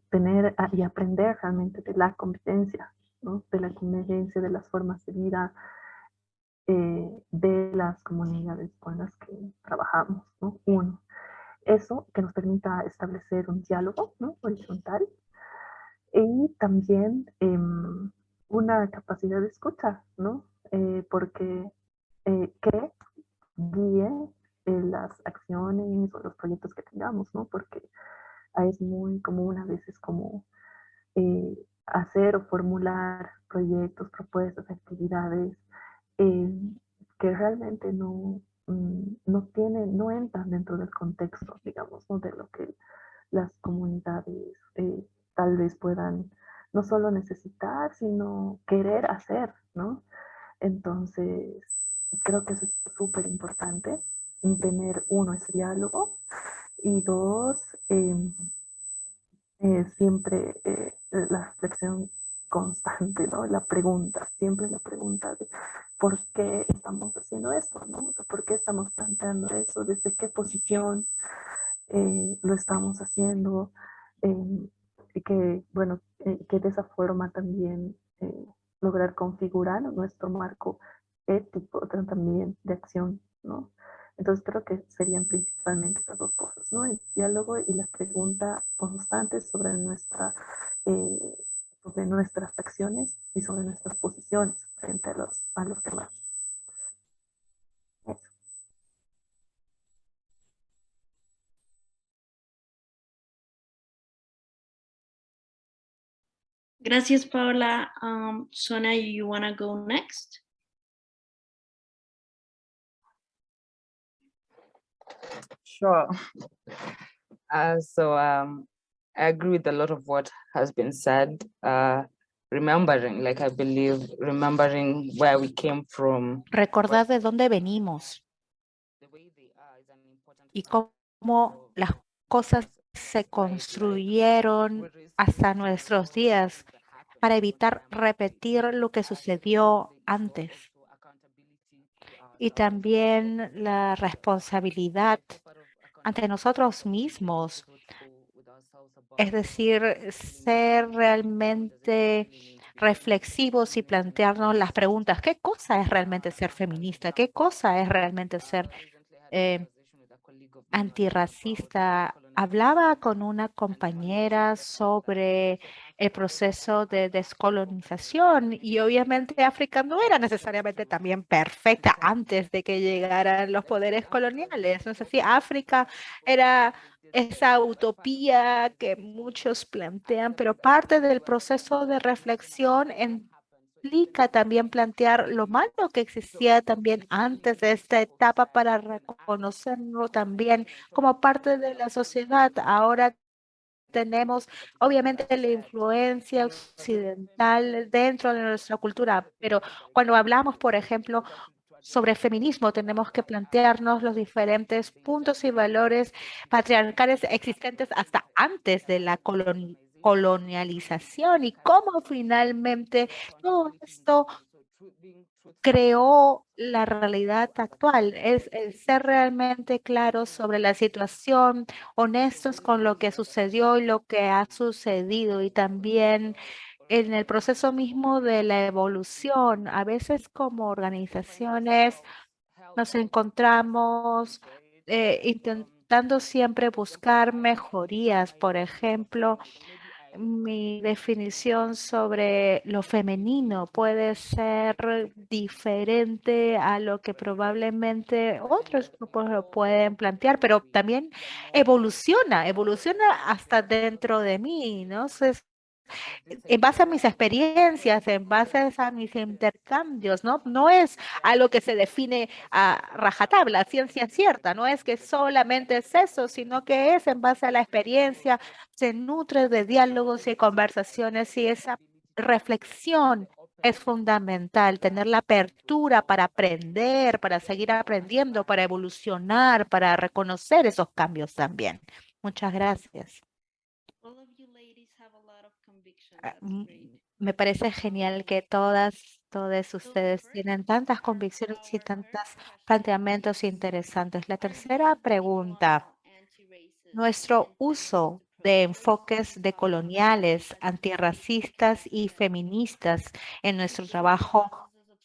tener y aprender realmente de la convivencia, ¿no?, de la convivencia, de las formas de vida, de las comunidades con las que trabajamos, ¿no? Uno, eso que nos permita establecer un diálogo, ¿no?, horizontal, y también una capacidad de escucha, ¿no?, porque que guíe las acciones o los proyectos que tengamos, ¿no?, porque es muy común a veces como hacer o formular proyectos, propuestas, actividades que realmente no entran dentro del contexto, digamos, ¿no?, de lo que las comunidades tal vez puedan no solo necesitar, sino querer hacer, ¿no? Entonces, creo que eso es súper importante, tener uno, ese diálogo, y dos, siempre la reflexión constante, ¿no? La pregunta, siempre la pregunta de por qué estamos haciendo esto, ¿no? O sea, ¿por qué estamos planteando eso? ¿Desde qué posición lo estamos haciendo? Y que, bueno, que de esa forma también lograr configurar nuestro marco ético también de acción, ¿no? Entonces creo que serían principalmente esas dos cosas, ¿no? El diálogo y la pregunta constante sobre nuestras acciones y sobre nuestras posiciones frente a los demás. Eso. Gracias, Paula. Sonia, you want to go next? Sure. I agree with a lot of what has been said. Remembering where we came from. Recordar de dónde venimos y cómo las cosas se construyeron hasta nuestros días para evitar repetir lo que sucedió antes. Y también la responsabilidad ante nosotros mismos, es decir, ser realmente reflexivos y plantearnos las preguntas: ¿qué cosa es realmente ser feminista? ¿Qué cosa es realmente ser antirracista, hablaba con una compañera sobre el proceso de descolonización y obviamente África no era necesariamente también perfecta antes de que llegaran los poderes coloniales. No es así, África era esa utopía que muchos plantean, pero parte del proceso de reflexión implica también plantear lo malo que existía también antes de esta etapa para reconocerlo también como parte de la sociedad. Ahora tenemos obviamente la influencia occidental dentro de nuestra cultura, pero cuando hablamos, por ejemplo, sobre feminismo, tenemos que plantearnos los diferentes puntos y valores patriarcales existentes hasta antes de la colonialización y cómo finalmente todo esto creó la realidad actual. Es el ser realmente claros sobre la situación, honestos con lo que sucedió y lo que ha sucedido y también en el proceso mismo de la evolución. A veces como organizaciones nos encontramos intentando siempre buscar mejorías. Por ejemplo, mi definición sobre lo femenino puede ser diferente a lo que probablemente otros grupos lo pueden plantear, pero también evoluciona hasta dentro de mí, ¿no? En base a mis experiencias, en base a mis intercambios, ¿no? No es algo que se define a rajatabla, ciencia cierta, no es que solamente es eso, sino que es en base a la experiencia, se nutre de diálogos y conversaciones y esa reflexión es fundamental, tener la apertura para aprender, para seguir aprendiendo, para evolucionar, para reconocer esos cambios también. Muchas gracias. Me parece genial que todos ustedes tienen tantas convicciones y tantos planteamientos interesantes. La tercera pregunta, nuestro uso de enfoques decoloniales, antirracistas y feministas en nuestro trabajo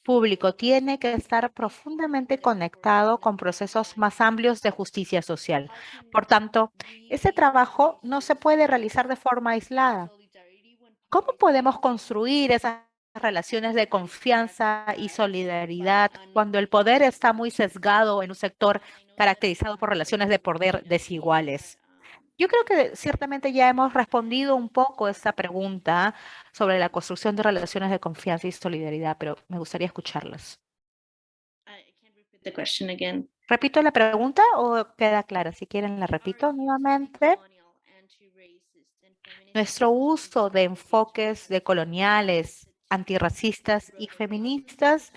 público tiene que estar profundamente conectado con procesos más amplios de justicia social. Por tanto, ese trabajo no se puede realizar de forma aislada. ¿Cómo podemos construir esas relaciones de confianza y solidaridad cuando el poder está muy sesgado en un sector caracterizado por relaciones de poder desiguales? Yo creo que ciertamente ya hemos respondido un poco esta pregunta sobre la construcción de relaciones de confianza y solidaridad, pero me gustaría escucharlas. The question again. ¿Repito la pregunta o queda clara? Si quieren, la repito nuevamente. Nuestro uso de enfoques decoloniales, antirracistas y feministas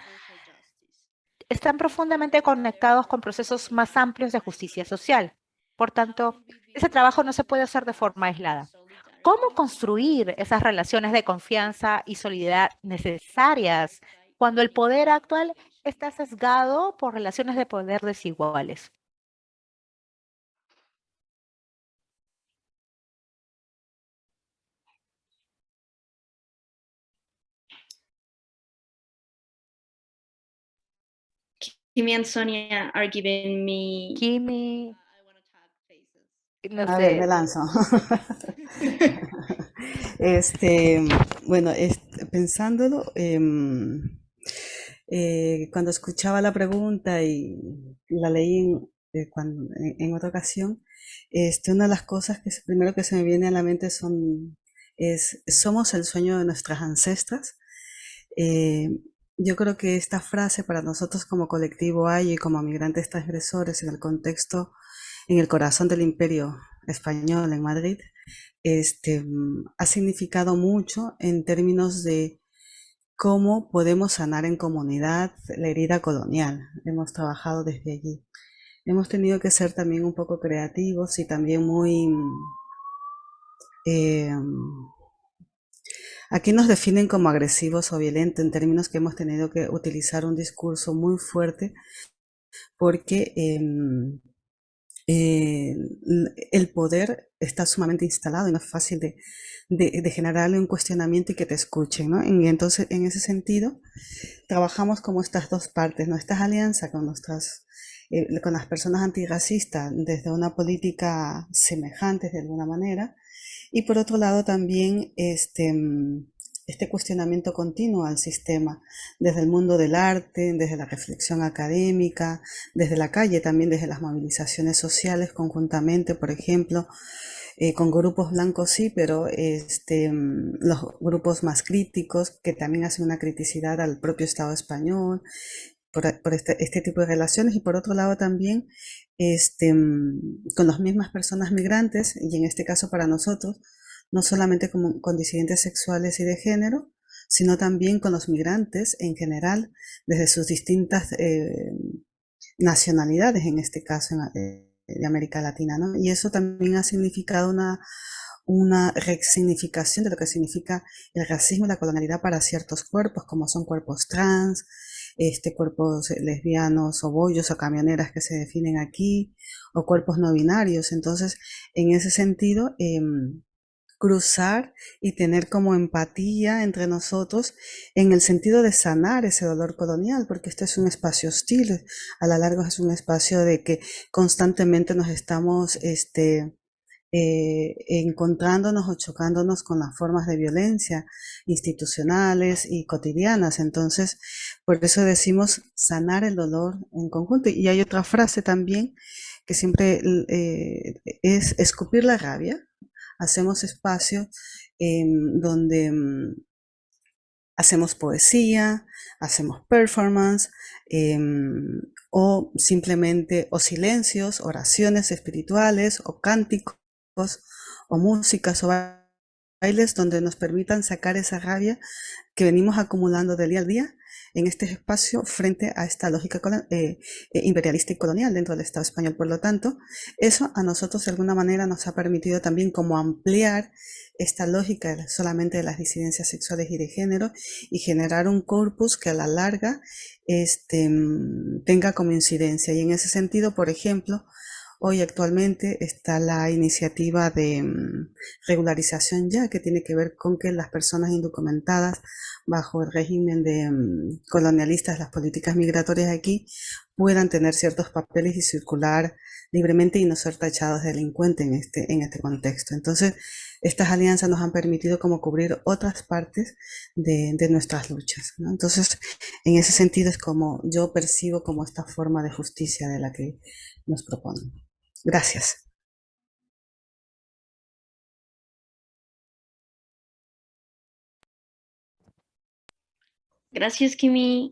están profundamente conectados con procesos más amplios de justicia social. Por tanto, ese trabajo no se puede hacer de forma aislada. ¿Cómo construir esas relaciones de confianza y solidaridad necesarias cuando el poder actual está sesgado por relaciones de poder desiguales? Kimi and Sonia are giving me. Kimi, no A ver, sé. me lanzo. Bueno, pensándolo, cuando escuchaba la pregunta y la leí en otra ocasión, una de las cosas que primero que se me viene a la mente somos el sueño de nuestras ancestras. Yo creo que esta frase para nosotros como colectivo Ayo y como migrantes transgresores en el contexto, en el corazón del imperio español en Madrid, ha significado mucho en términos de cómo podemos sanar en comunidad la herida colonial. Hemos trabajado desde allí. Hemos tenido que ser también un poco creativos y también muy... Aquí nos definen como agresivos o violentos en términos que hemos tenido que utilizar un discurso muy fuerte porque el poder está sumamente instalado y no es fácil de generarle un cuestionamiento y que te escuchen, ¿no? Y entonces, en ese sentido, trabajamos como estas dos partes, nuestras alianzas con con las personas antirracistas desde una política semejante de alguna manera, y por otro lado también este cuestionamiento continuo al sistema, desde el mundo del arte, desde la reflexión académica, desde la calle también, desde las movilizaciones sociales conjuntamente, por ejemplo, con grupos blancos sí, pero los grupos más críticos que también hacen una criticidad al propio Estado español, por este tipo de relaciones, y por otro lado también con las mismas personas migrantes, y en este caso para nosotros, no solamente con disidentes sexuales y de género, sino también con los migrantes en general, desde sus distintas nacionalidades, en este caso de América Latina, ¿no? Y eso también ha significado una resignificación de lo que significa el racismo y la colonialidad para ciertos cuerpos, como son cuerpos trans, cuerpos lesbianos o bollos o camioneras que se definen aquí, o cuerpos no binarios. Entonces, en ese sentido, cruzar y tener como empatía entre nosotros en el sentido de sanar ese dolor colonial, porque este es un espacio hostil, a la larga es un espacio de que constantemente nos estamos encontrándonos o chocándonos con las formas de violencia institucionales y cotidianas. Entonces, por eso decimos sanar el dolor en conjunto. Y hay otra frase también que siempre es escupir la rabia. Hacemos espacio donde hacemos poesía, hacemos performance, o simplemente o silencios, oraciones espirituales o cánticos o músicas o bailes donde nos permitan sacar esa rabia que venimos acumulando del día al día en este espacio frente a esta lógica imperialista y colonial dentro del Estado español. Por lo tanto, eso a nosotros de alguna manera nos ha permitido también como ampliar esta lógica solamente de las disidencias sexuales y de género y generar un corpus que a la larga tenga como incidencia. Y en ese sentido, por ejemplo, hoy actualmente está la iniciativa de regularización ya, que tiene que ver con que las personas indocumentadas bajo el régimen de colonialistas, las políticas migratorias aquí, puedan tener ciertos papeles y circular libremente y no ser tachados de delincuentes en este contexto. Entonces, estas alianzas nos han permitido como cubrir otras partes de nuestras luchas, ¿no? Entonces, en ese sentido es como yo percibo como esta forma de justicia de la que nos proponen. Gracias. Gracias, Kimi.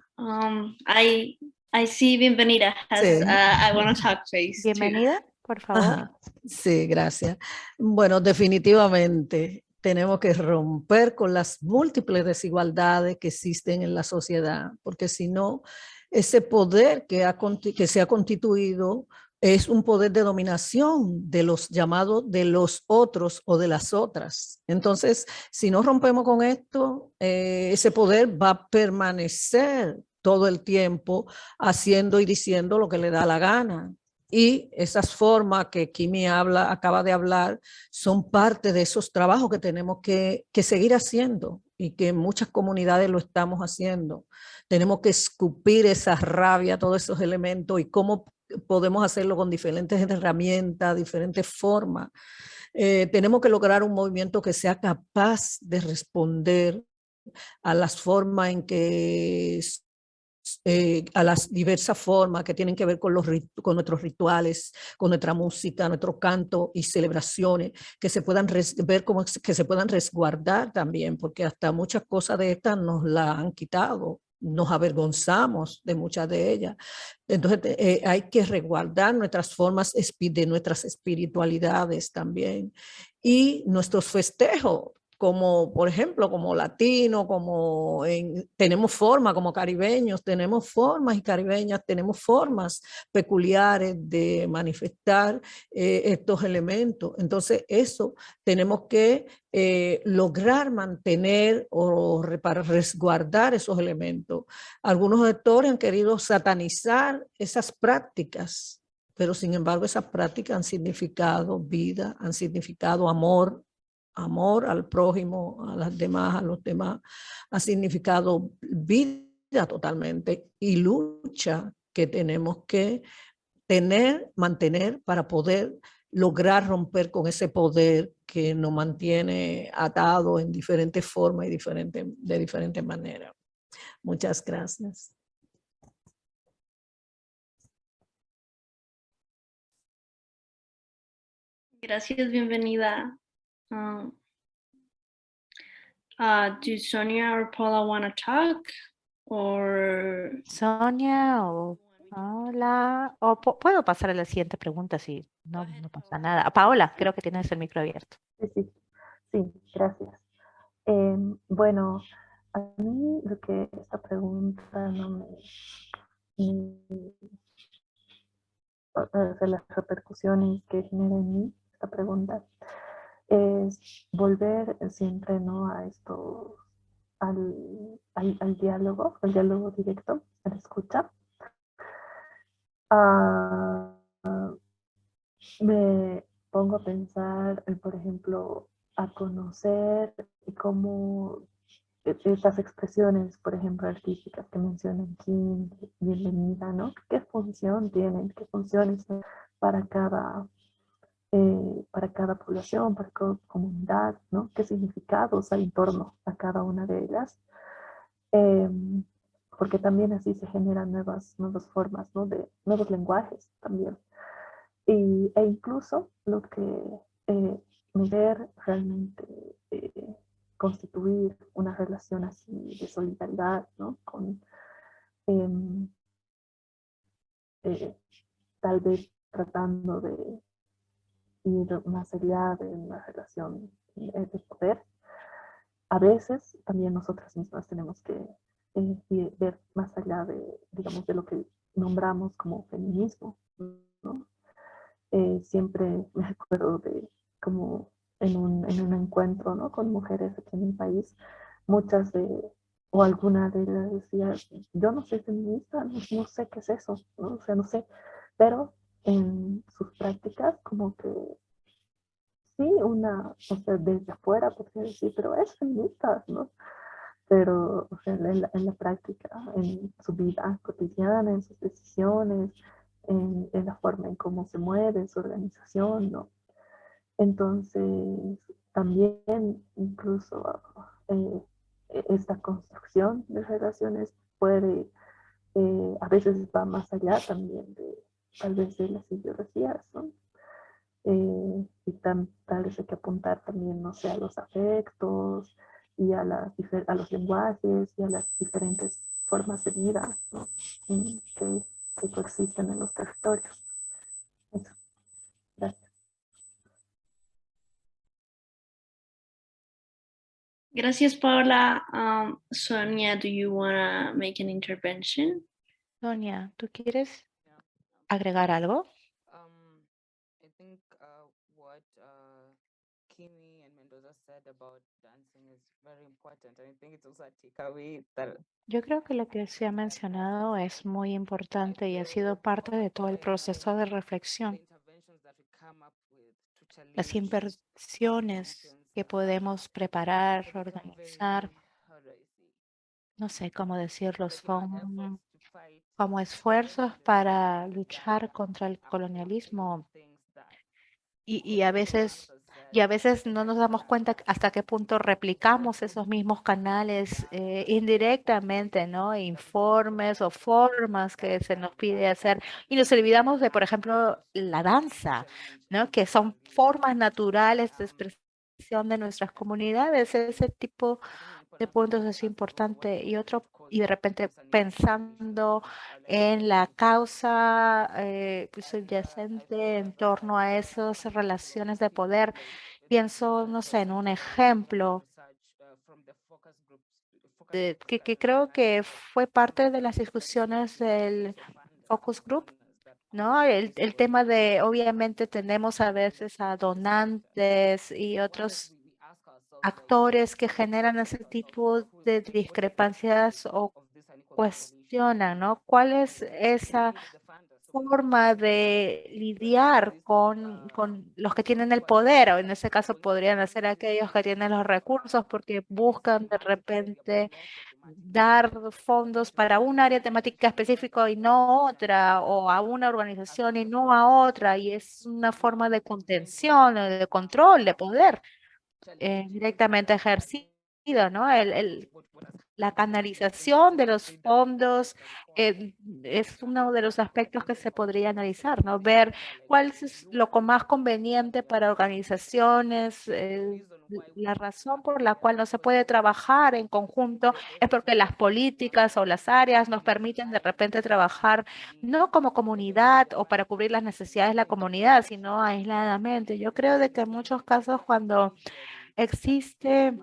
I see Bienvenida has, Sí. I want to talk face. Bienvenida, por favor. Ajá. Sí, gracias. Bueno, definitivamente tenemos que romper con las múltiples desigualdades que existen en la sociedad, porque si no, ese poder que se ha constituido es un poder de dominación de los llamados de los otros o de las otras. Entonces, si no rompemos con esto, ese poder va a permanecer todo el tiempo haciendo y diciendo lo que le da la gana. Y esas formas que Kimi acaba de hablar son parte de esos trabajos que tenemos que seguir haciendo y que en muchas comunidades lo estamos haciendo. Tenemos que escupir esa rabia, todos esos elementos y cómo podemos hacerlo con diferentes herramientas, diferentes formas. Tenemos que lograr un movimiento que sea capaz de responder a las formas en que a las diversas formas que tienen que ver con nuestros rituales, con nuestra música, nuestro canto y celebraciones, que se puedan ver como que se puedan resguardar también, porque hasta muchas cosas de estas nos las han quitado, nos avergonzamos de muchas de ellas. Entonces hay que resguardar nuestras formas de nuestras espiritualidades también y nuestros festejos, como por ejemplo, como latinos, tenemos formas, como caribeños, tenemos formas y caribeñas, tenemos formas peculiares de manifestar estos elementos. Entonces eso tenemos que lograr mantener o para resguardar esos elementos. Algunos actores han querido satanizar esas prácticas, pero sin embargo esas prácticas han significado vida, han significado amor, amor al prójimo, a los demás, ha significado vida totalmente y lucha que tenemos que mantener para poder lograr romper con ese poder que nos mantiene atados en diferentes formas y de diferentes maneras. Muchas gracias. Gracias, bienvenida. Do Sonia or Paula want to talk? Or Sonia o Paola, o puedo pasar a la siguiente pregunta si no pasa nada. Paola, creo que tienes el micro abierto. Sí, gracias. Bueno, a mí lo que esta pregunta no o sea, las repercusiones que genera en mí esta pregunta es volver siempre, ¿no?, a esto, al diálogo, al diálogo directo, a la escucha. Me pongo a pensar, por ejemplo, a conocer cómo estas expresiones, por ejemplo, artísticas que mencionan Kim, bienvenida, ¿no? ¿Qué función tienen? ¿Qué funciones para cada población, para cada comunidad, ¿no? ¿Qué significados hay en torno a cada una de ellas? Porque también así se generan nuevas formas, ¿no?, de nuevos lenguajes también. E incluso lo que ver realmente constituir una relación así de solidaridad, ¿no?, con tal vez tratando de ir más allá de una relación de poder. A veces también nosotras mismas tenemos que ver más allá de, digamos, de lo que nombramos como feminismo, ¿no? Siempre me acuerdo de como en un encuentro, ¿no?, con mujeres aquí en mi país, muchas o alguna de ellas decía, yo no soy feminista, no sé qué es eso, ¿no? O sea, no sé, pero en sus prácticas como que sí, o sea, desde afuera podría decir, pero es feminista, ¿no? Pero, o sea, en la práctica, en su vida cotidiana, en sus decisiones, en la forma en cómo se mueve, su organización, ¿no? Entonces, también incluso esta construcción de relaciones puede, a veces va más allá también de, tal vez, de las ideologías, ¿no? Y tal vez hay que apuntar también, no sé, a los afectos y a los lenguajes y a las diferentes formas de vida, ¿no?, que coexisten en los territorios. Eso. Gracias. Gracias, Paula. Sonia, do you want to make an intervention? Sonia, ¿tú quieres agregar algo? I think what Kimi and Mendoza said about dancing is very important. And I think it's also a takeaway that Yo creo que lo que se ha mencionado es muy importante y ha sido parte de todo el proceso de reflexión. Las inversiones que podemos preparar, organizar, no sé cómo decirlo, son como esfuerzos para luchar contra el colonialismo y a veces no nos damos cuenta hasta qué punto replicamos esos mismos canales indirectamente, ¿no? Informes o formas que se nos pide hacer y nos olvidamos de, por ejemplo, la danza, ¿no? Que son formas naturales de expresión de nuestras comunidades. Ese tipo de puntos es importante. Y de repente pensando en la causa subyacente en torno a esas relaciones de poder, pienso, no sé, en un ejemplo que creo que fue parte de las discusiones del Focus Group, ¿no? El tema de, obviamente, tenemos a veces a donantes y otros actores que generan ese tipo de discrepancias o cuestionan, ¿no? ¿Cuál es esa forma de lidiar con los que tienen el poder, o en ese caso podrían ser aquellos que tienen los recursos porque buscan de repente dar fondos para un área temática específica y no otra, o a una organización y no a otra, y es una forma de contención, o de control, de poder directamente ejercido, ¿no? La canalización de los fondos es uno de los aspectos que se podría analizar, ¿no? Ver cuál es lo más conveniente para organizaciones. La razón por la cual no se puede trabajar en conjunto es porque las políticas o las áreas nos permiten de repente trabajar no como comunidad o para cubrir las necesidades de la comunidad, sino aisladamente. Yo creo de que en muchos casos cuando existe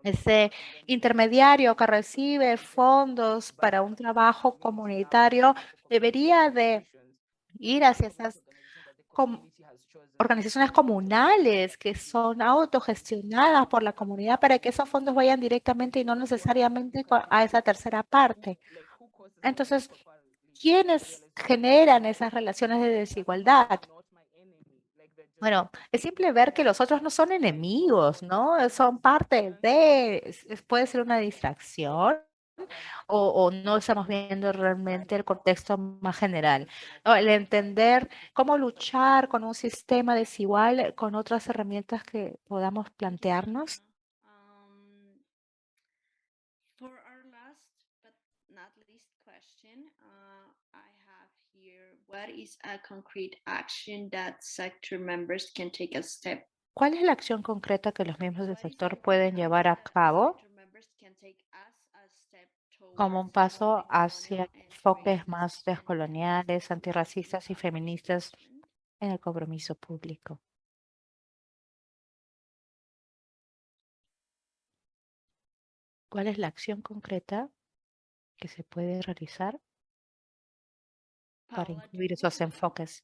ese intermediario que recibe fondos para un trabajo comunitario, debería de ir hacia esas organizaciones comunales que son autogestionadas por la comunidad para que esos fondos vayan directamente y no necesariamente a esa tercera parte. Entonces, ¿quiénes generan esas relaciones de desigualdad? Bueno, es simple ver que los otros no son enemigos, ¿no? Son parte de, puede ser una distracción o no estamos viendo realmente el contexto más general. O el entender cómo luchar con un sistema desigual con otras herramientas que podamos plantearnos. For our last but not least question, I have here, what is a concrete action that sector members can take a step? ¿Cuál es la acción concreta que los miembros del sector pueden llevar a cabo como un paso hacia enfoques más descoloniales, antirracistas y feministas en el compromiso público? ¿Cuál es la acción concreta que se puede realizar para incluir esos enfoques?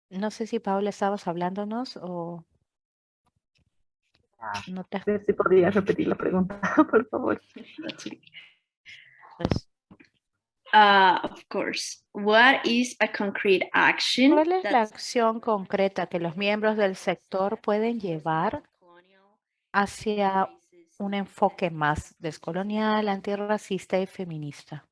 No sé si Paula estabas hablándonos o no te... A ver si podría repetir la pregunta, por favor. Of course. What is a concrete action? ¿Cuál es la acción concreta que los miembros del sector pueden llevar hacia un enfoque más descolonial, antirracista y feminista?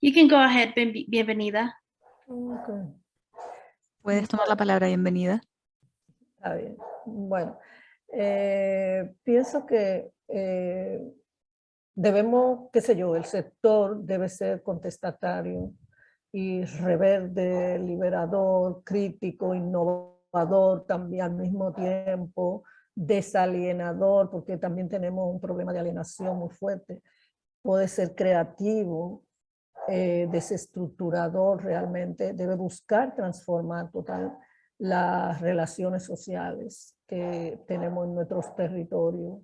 You can go ahead, bienvenida. Okay. Puedes tomar la palabra, bienvenida. Está bien. Bueno, pienso que debemos, qué sé yo, el sector debe ser contestatario y rebelde, liberador, crítico, innovador también al mismo tiempo, desalienador, porque también tenemos un problema de alienación muy fuerte. Puede ser creativo, desestructurador realmente, debe buscar transformar total las relaciones sociales que tenemos en nuestros territorios,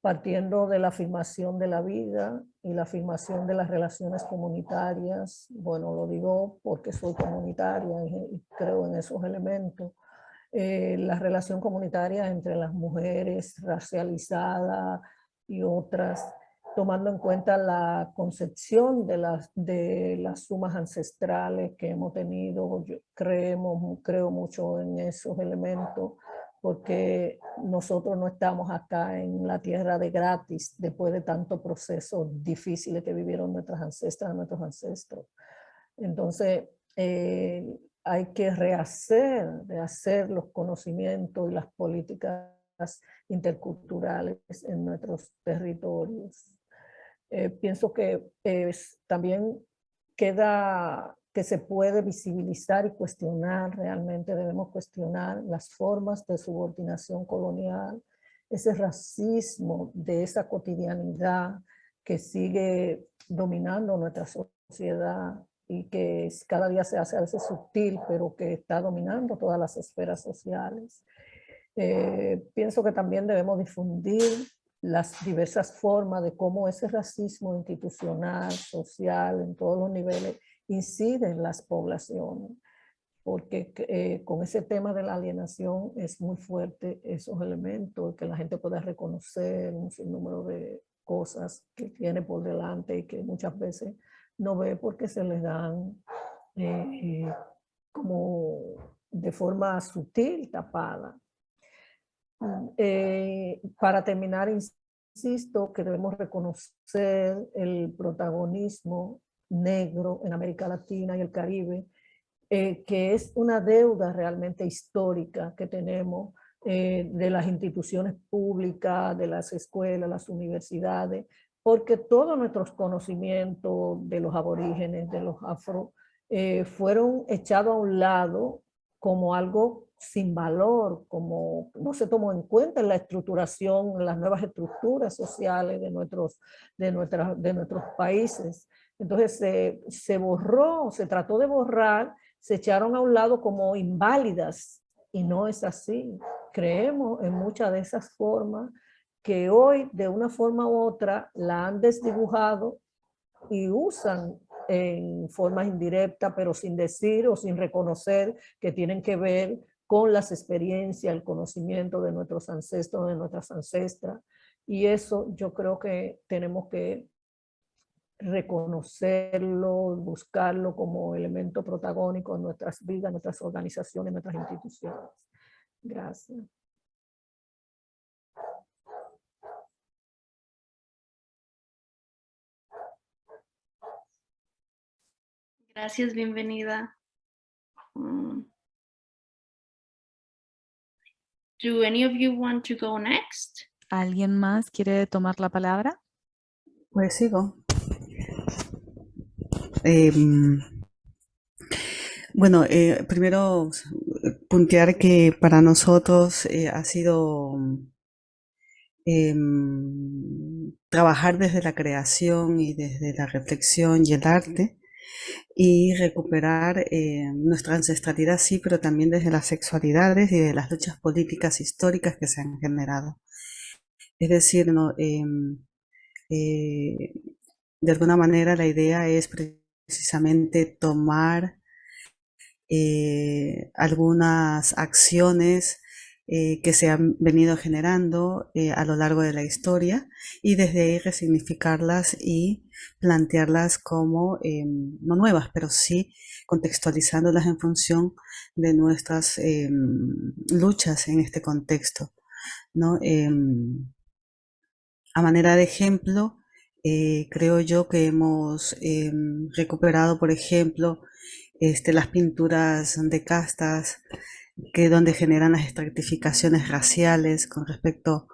partiendo de la afirmación de la vida y la afirmación de las relaciones comunitarias. Bueno, lo digo porque soy comunitaria y creo en esos elementos. La relación comunitaria entre las mujeres racializadas y otras, tomando en cuenta la concepción de las sumas ancestrales que hemos tenido. Yo creo mucho en esos elementos, porque nosotros no estamos acá en la tierra de gratis después de tantos procesos difíciles que vivieron nuestros ancestros. Entonces, hay que rehacer los conocimientos y las políticas interculturales en nuestros territorios. Pienso que también queda que se puede visibilizar y cuestionar, realmente debemos cuestionar las formas de subordinación colonial, ese racismo de esa cotidianidad que sigue dominando nuestra sociedad y que cada día se hace a veces sutil, pero que está dominando todas las esferas sociales. Pienso que también debemos difundir las diversas formas de cómo ese racismo institucional, social, en todos los niveles, incide en las poblaciones, porque con ese tema de la alienación es muy fuerte esos elementos, que la gente pueda reconocer un sinnúmero de cosas que tiene por delante y que muchas veces no ve porque se les dan como de forma sutil, tapada. Para terminar, insisto que debemos reconocer el protagonismo negro en América Latina y el Caribe, que es una deuda realmente histórica que tenemos de las instituciones públicas, de las escuelas, las universidades, porque todos nuestros conocimientos de los aborígenes, de los afro, fueron echados a un lado como algo sin valor, como no se tomó en cuenta en la estructuración, en las nuevas estructuras sociales de nuestros países. Entonces se borró, se trató de borrar, se echaron a un lado como inválidas y no es así. Creemos en muchas de esas formas que hoy de una forma u otra la han desdibujado y usan en formas indirectas, pero sin decir o sin reconocer que tienen que ver con las experiencias, el conocimiento de nuestros ancestros, de nuestras ancestras. Y eso yo creo que tenemos que reconocerlo, buscarlo como elemento protagónico en nuestras vidas, en nuestras organizaciones, en nuestras instituciones. Gracias. Gracias, bienvenida. Do any of you want to go next? ¿Alguien más quiere tomar la palabra? Pues sigo. Bueno, primero puntear que para nosotros ha sido trabajar desde la creación y desde la reflexión y el arte y recuperar nuestra ancestralidad, sí, pero también desde las sexualidades y de las luchas políticas históricas que se han generado. Es decir, ¿no? De alguna manera la idea es precisamente tomar algunas acciones que se han venido generando a lo largo de la historia y desde ahí resignificarlas y plantearlas como no nuevas, pero sí contextualizándolas en función de nuestras luchas en este contexto, ¿no? A manera de ejemplo, creo yo que hemos recuperado, por ejemplo, las pinturas de castas, donde generan las estratificaciones raciales con respecto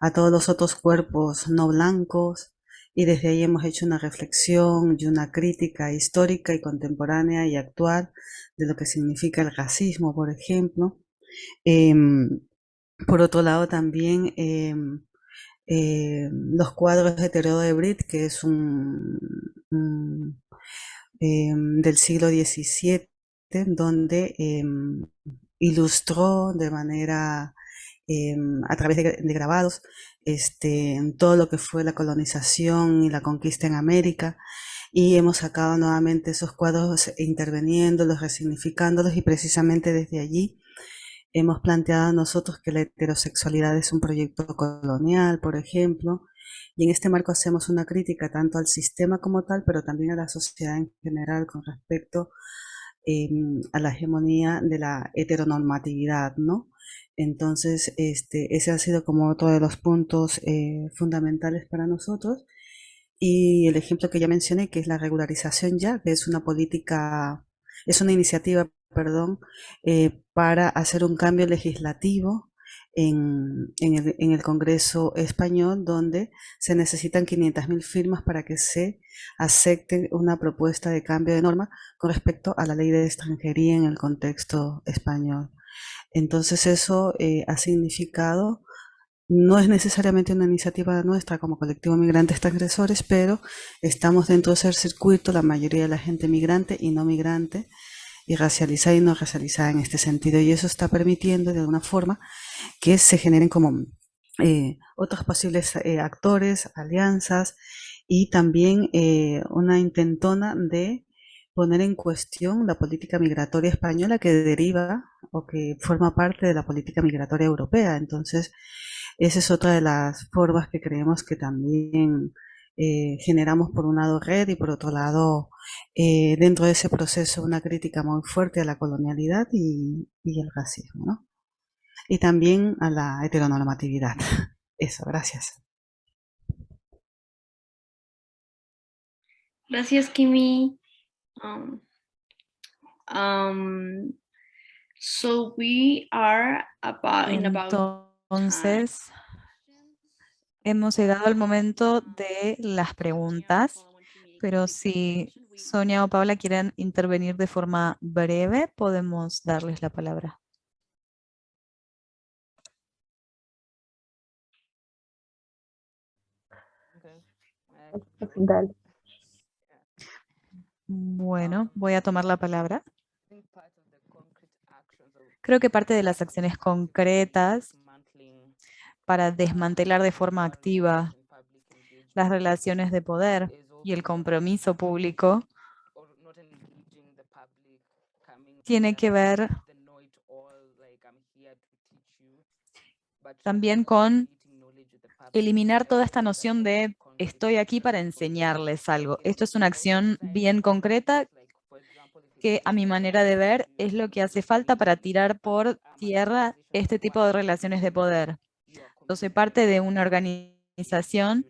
a todos los otros cuerpos no blancos, y desde ahí hemos hecho una reflexión y una crítica histórica y contemporánea y actual de lo que significa el racismo, por ejemplo. Por otro lado, también los cuadros de Theodore de Brith, que es del siglo XVII, donde ilustró de manera a través de grabados todo lo que fue la colonización y la conquista en América, y hemos sacado nuevamente esos cuadros interviniéndolos, resignificándolos, y precisamente desde allí hemos planteado nosotros que la heterosexualidad es un proyecto colonial, por ejemplo, y en este marco hacemos una crítica tanto al sistema como tal, pero también a la sociedad en general con respecto a la hegemonía de la heteronormatividad, ¿no? Entonces, ese ha sido como otro de los puntos fundamentales para nosotros. Y el ejemplo que ya mencioné, que es la regularización ya, que es una política, es una iniciativa, perdón, para hacer un cambio legislativo en el Congreso español, donde se necesitan 500.000 firmas para que se acepte una propuesta de cambio de norma con respecto a la ley de extranjería en el contexto español. Entonces eso ha significado No es necesariamente una iniciativa nuestra como colectivo Migrantes Transgresores, pero estamos dentro de ese circuito, la mayoría de la gente migrante y no migrante, y racializada y no racializada en este sentido. Y eso está permitiendo de alguna forma que se generen como otros posibles actores, alianzas, y también una intentona de poner en cuestión la política migratoria española que deriva o que forma parte de la política migratoria europea. Entonces, esa es otra de las formas que creemos que también generamos, por un lado, red, y por otro lado, dentro de ese proceso, una crítica muy fuerte a la colonialidad y el racismo, ¿no? Y también a la heteronormatividad. Eso, gracias. Gracias, Kimi. So we are in about Entonces, hemos llegado al momento de las preguntas, pero si Sonia o Paula quieren intervenir de forma breve, podemos darles la palabra. Dale. Bueno, voy a tomar la palabra. Creo que parte de las acciones concretas para desmantelar de forma activa las relaciones de poder y el compromiso público tiene que ver también con eliminar toda esta noción de estoy aquí para enseñarles algo. Esto es una acción bien concreta que, a mi manera de ver, es lo que hace falta para tirar por tierra este tipo de relaciones de poder. Yo soy parte de una organización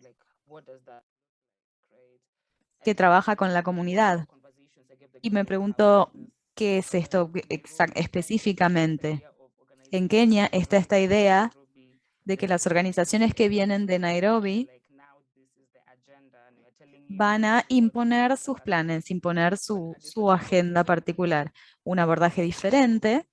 que trabaja con la comunidad y me pregunto qué es esto específicamente. En Kenia está esta idea de que las organizaciones que vienen de Nairobi van a imponer sus planes, imponer su agenda particular. Un abordaje diferente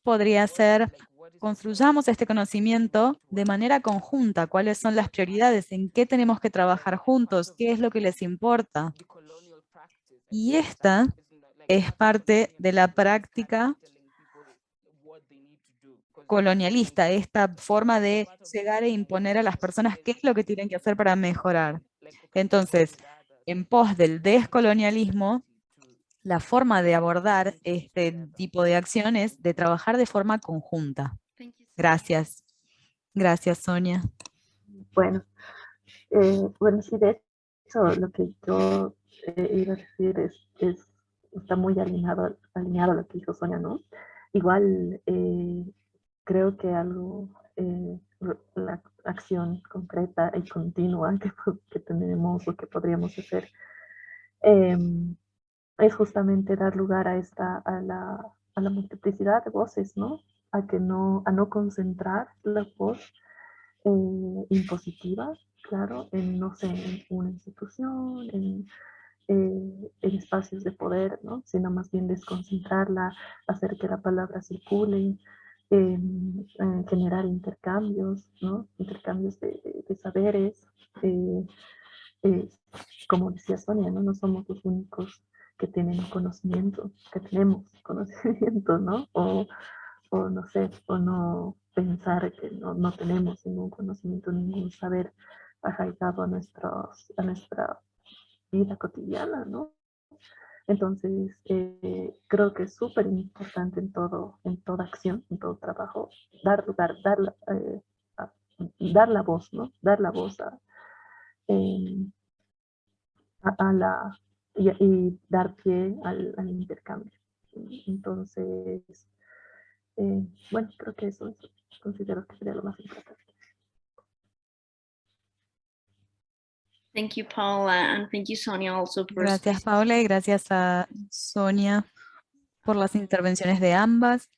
podría ser: construyamos este conocimiento de manera conjunta, cuáles son las prioridades, en qué tenemos que trabajar juntos, qué es lo que les importa. Y esta es parte de la práctica colonialista, esta forma de llegar e imponer a las personas qué es lo que tienen que hacer para mejorar. Entonces, en pos del descolonialismo, la forma de abordar este tipo de acciones es de trabajar de forma conjunta. Gracias. Gracias, Sonia. Bueno, sí, de hecho, lo que yo iba a decir está muy alineado a lo que dijo Sonia, ¿no? Igual, creo que la acción concreta y continua que tenemos o que podríamos hacer es justamente dar lugar a la multiplicidad de voces, ¿no? A no concentrar la voz impositiva, claro, no sé, en una institución, en espacios de poder, ¿no? Sino más bien desconcentrarla, hacer que la palabra circule, generar intercambios, ¿no? Intercambios de saberes. Como decía Sonia, ¿no? No somos los únicos que tenemos conocimiento, ¿no? O no sé, o no pensar que no tenemos ningún conocimiento, ningún saber arraigado a nuestra vida cotidiana, ¿no? Entonces, creo que es súper importante en toda acción, en todo trabajo, dar lugar, dar la voz, ¿no? Dar la voz y dar pie al intercambio. Entonces, bueno, creo que eso considero que sería lo más importante. Thank you, Paula, and thank you, Sonia, also for Gracias, Paula, y gracias a Sonia por las intervenciones de ambas.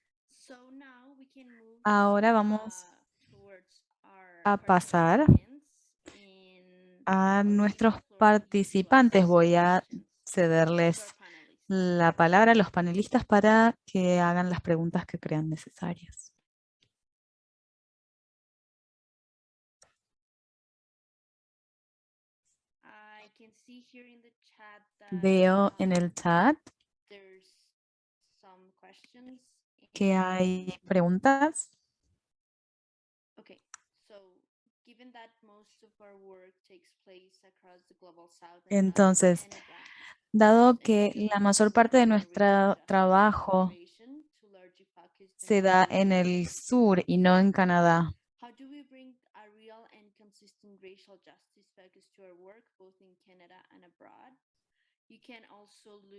Ahora vamos a pasar a nuestros participantes. Voy a cederles la palabra a los panelistas para que hagan las preguntas que crean necesarias. Veo en el chat que hay preguntas. Entonces, dado que la mayor parte de nuestro trabajo se da en el sur y no en Canadá,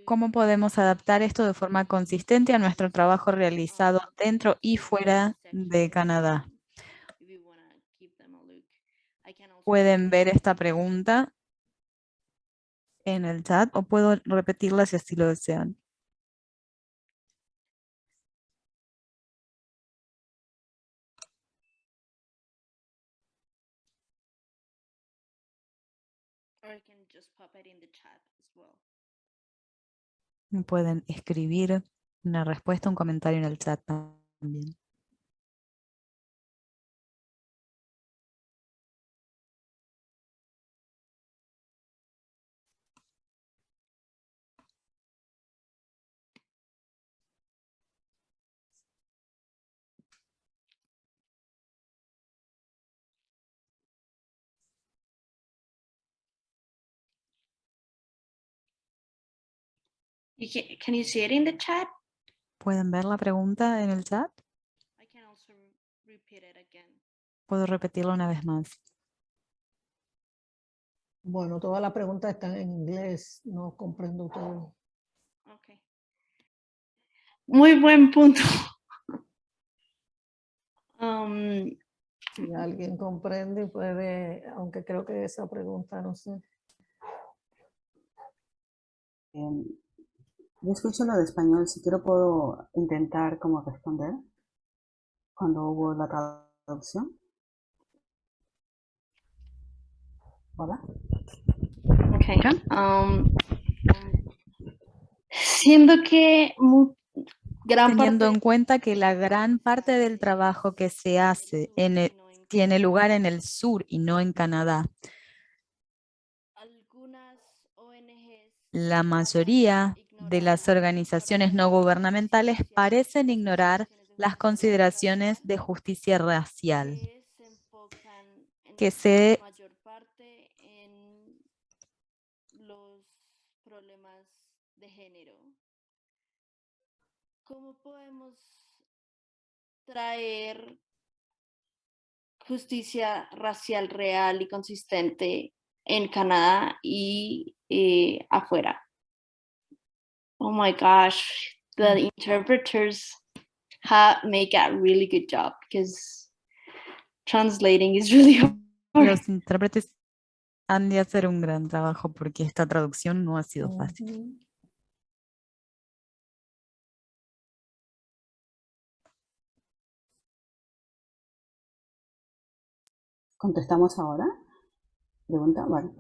¿cómo podemos adaptar esto de forma consistente a nuestro trabajo realizado dentro y fuera de Canadá? Pueden ver esta pregunta en el chat o puedo repetirla si así lo desean. Pueden escribir una respuesta, un comentario en el chat también. Can you see it in the chat? ¿Pueden ver la pregunta en el chat? Puedo repetirla una vez más. Bueno, todas las preguntas están en inglés, no comprendo todo. Okay. Muy buen punto. Si alguien comprende, puede, aunque creo que esa pregunta no sé. Yo escucho lo de español, si quiero puedo intentar como responder cuando hubo la traducción. Hola. Okay. Siendo que Teniendo en cuenta que la gran parte del trabajo que se hace tiene lugar en el sur y no en Canadá. La mayoría de las organizaciones no gubernamentales parecen ignorar las consideraciones de justicia racial que se mayor parte en los problemas de género. ¿Cómo podemos traer justicia racial real y consistente en Canadá y afuera? Oh my gosh, the interpreters make a really good job because translating is really hard. Los intérpretes han de hacer un gran trabajo porque esta traducción no ha sido fácil. ¿Contestamos ahora? Pregunta, vale.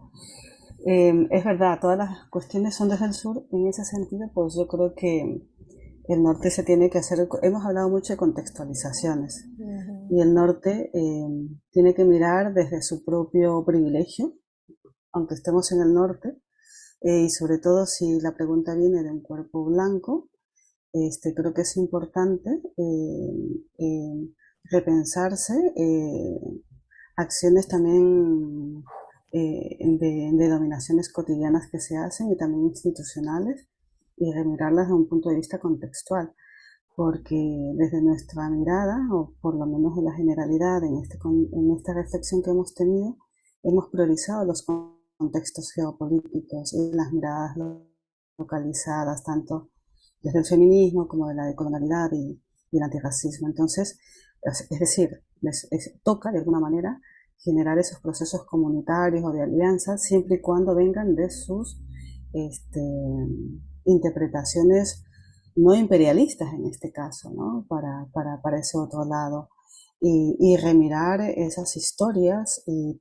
Es verdad, todas las cuestiones son desde el sur. En ese sentido, pues yo creo que el norte se tiene que hacer, hemos hablado mucho de contextualizaciones, y el norte tiene que mirar desde su propio privilegio, aunque estemos en el norte, y sobre todo si la pregunta viene de un cuerpo blanco, creo que es importante repensarse acciones también de dominaciones cotidianas que se hacen y también institucionales, y remirarlas desde un punto de vista contextual, porque desde nuestra mirada, o por lo menos en la generalidad, en esta reflexión que hemos tenido, hemos priorizado los contextos geopolíticos y las miradas localizadas, tanto desde el feminismo como de la decolonialidad y el antirracismo. Entonces, es decir, toca de alguna manera generar esos procesos comunitarios o de alianzas, siempre y cuando vengan de sus interpretaciones no imperialistas en este caso, ¿no? para ese otro lado, y remirar esas historias y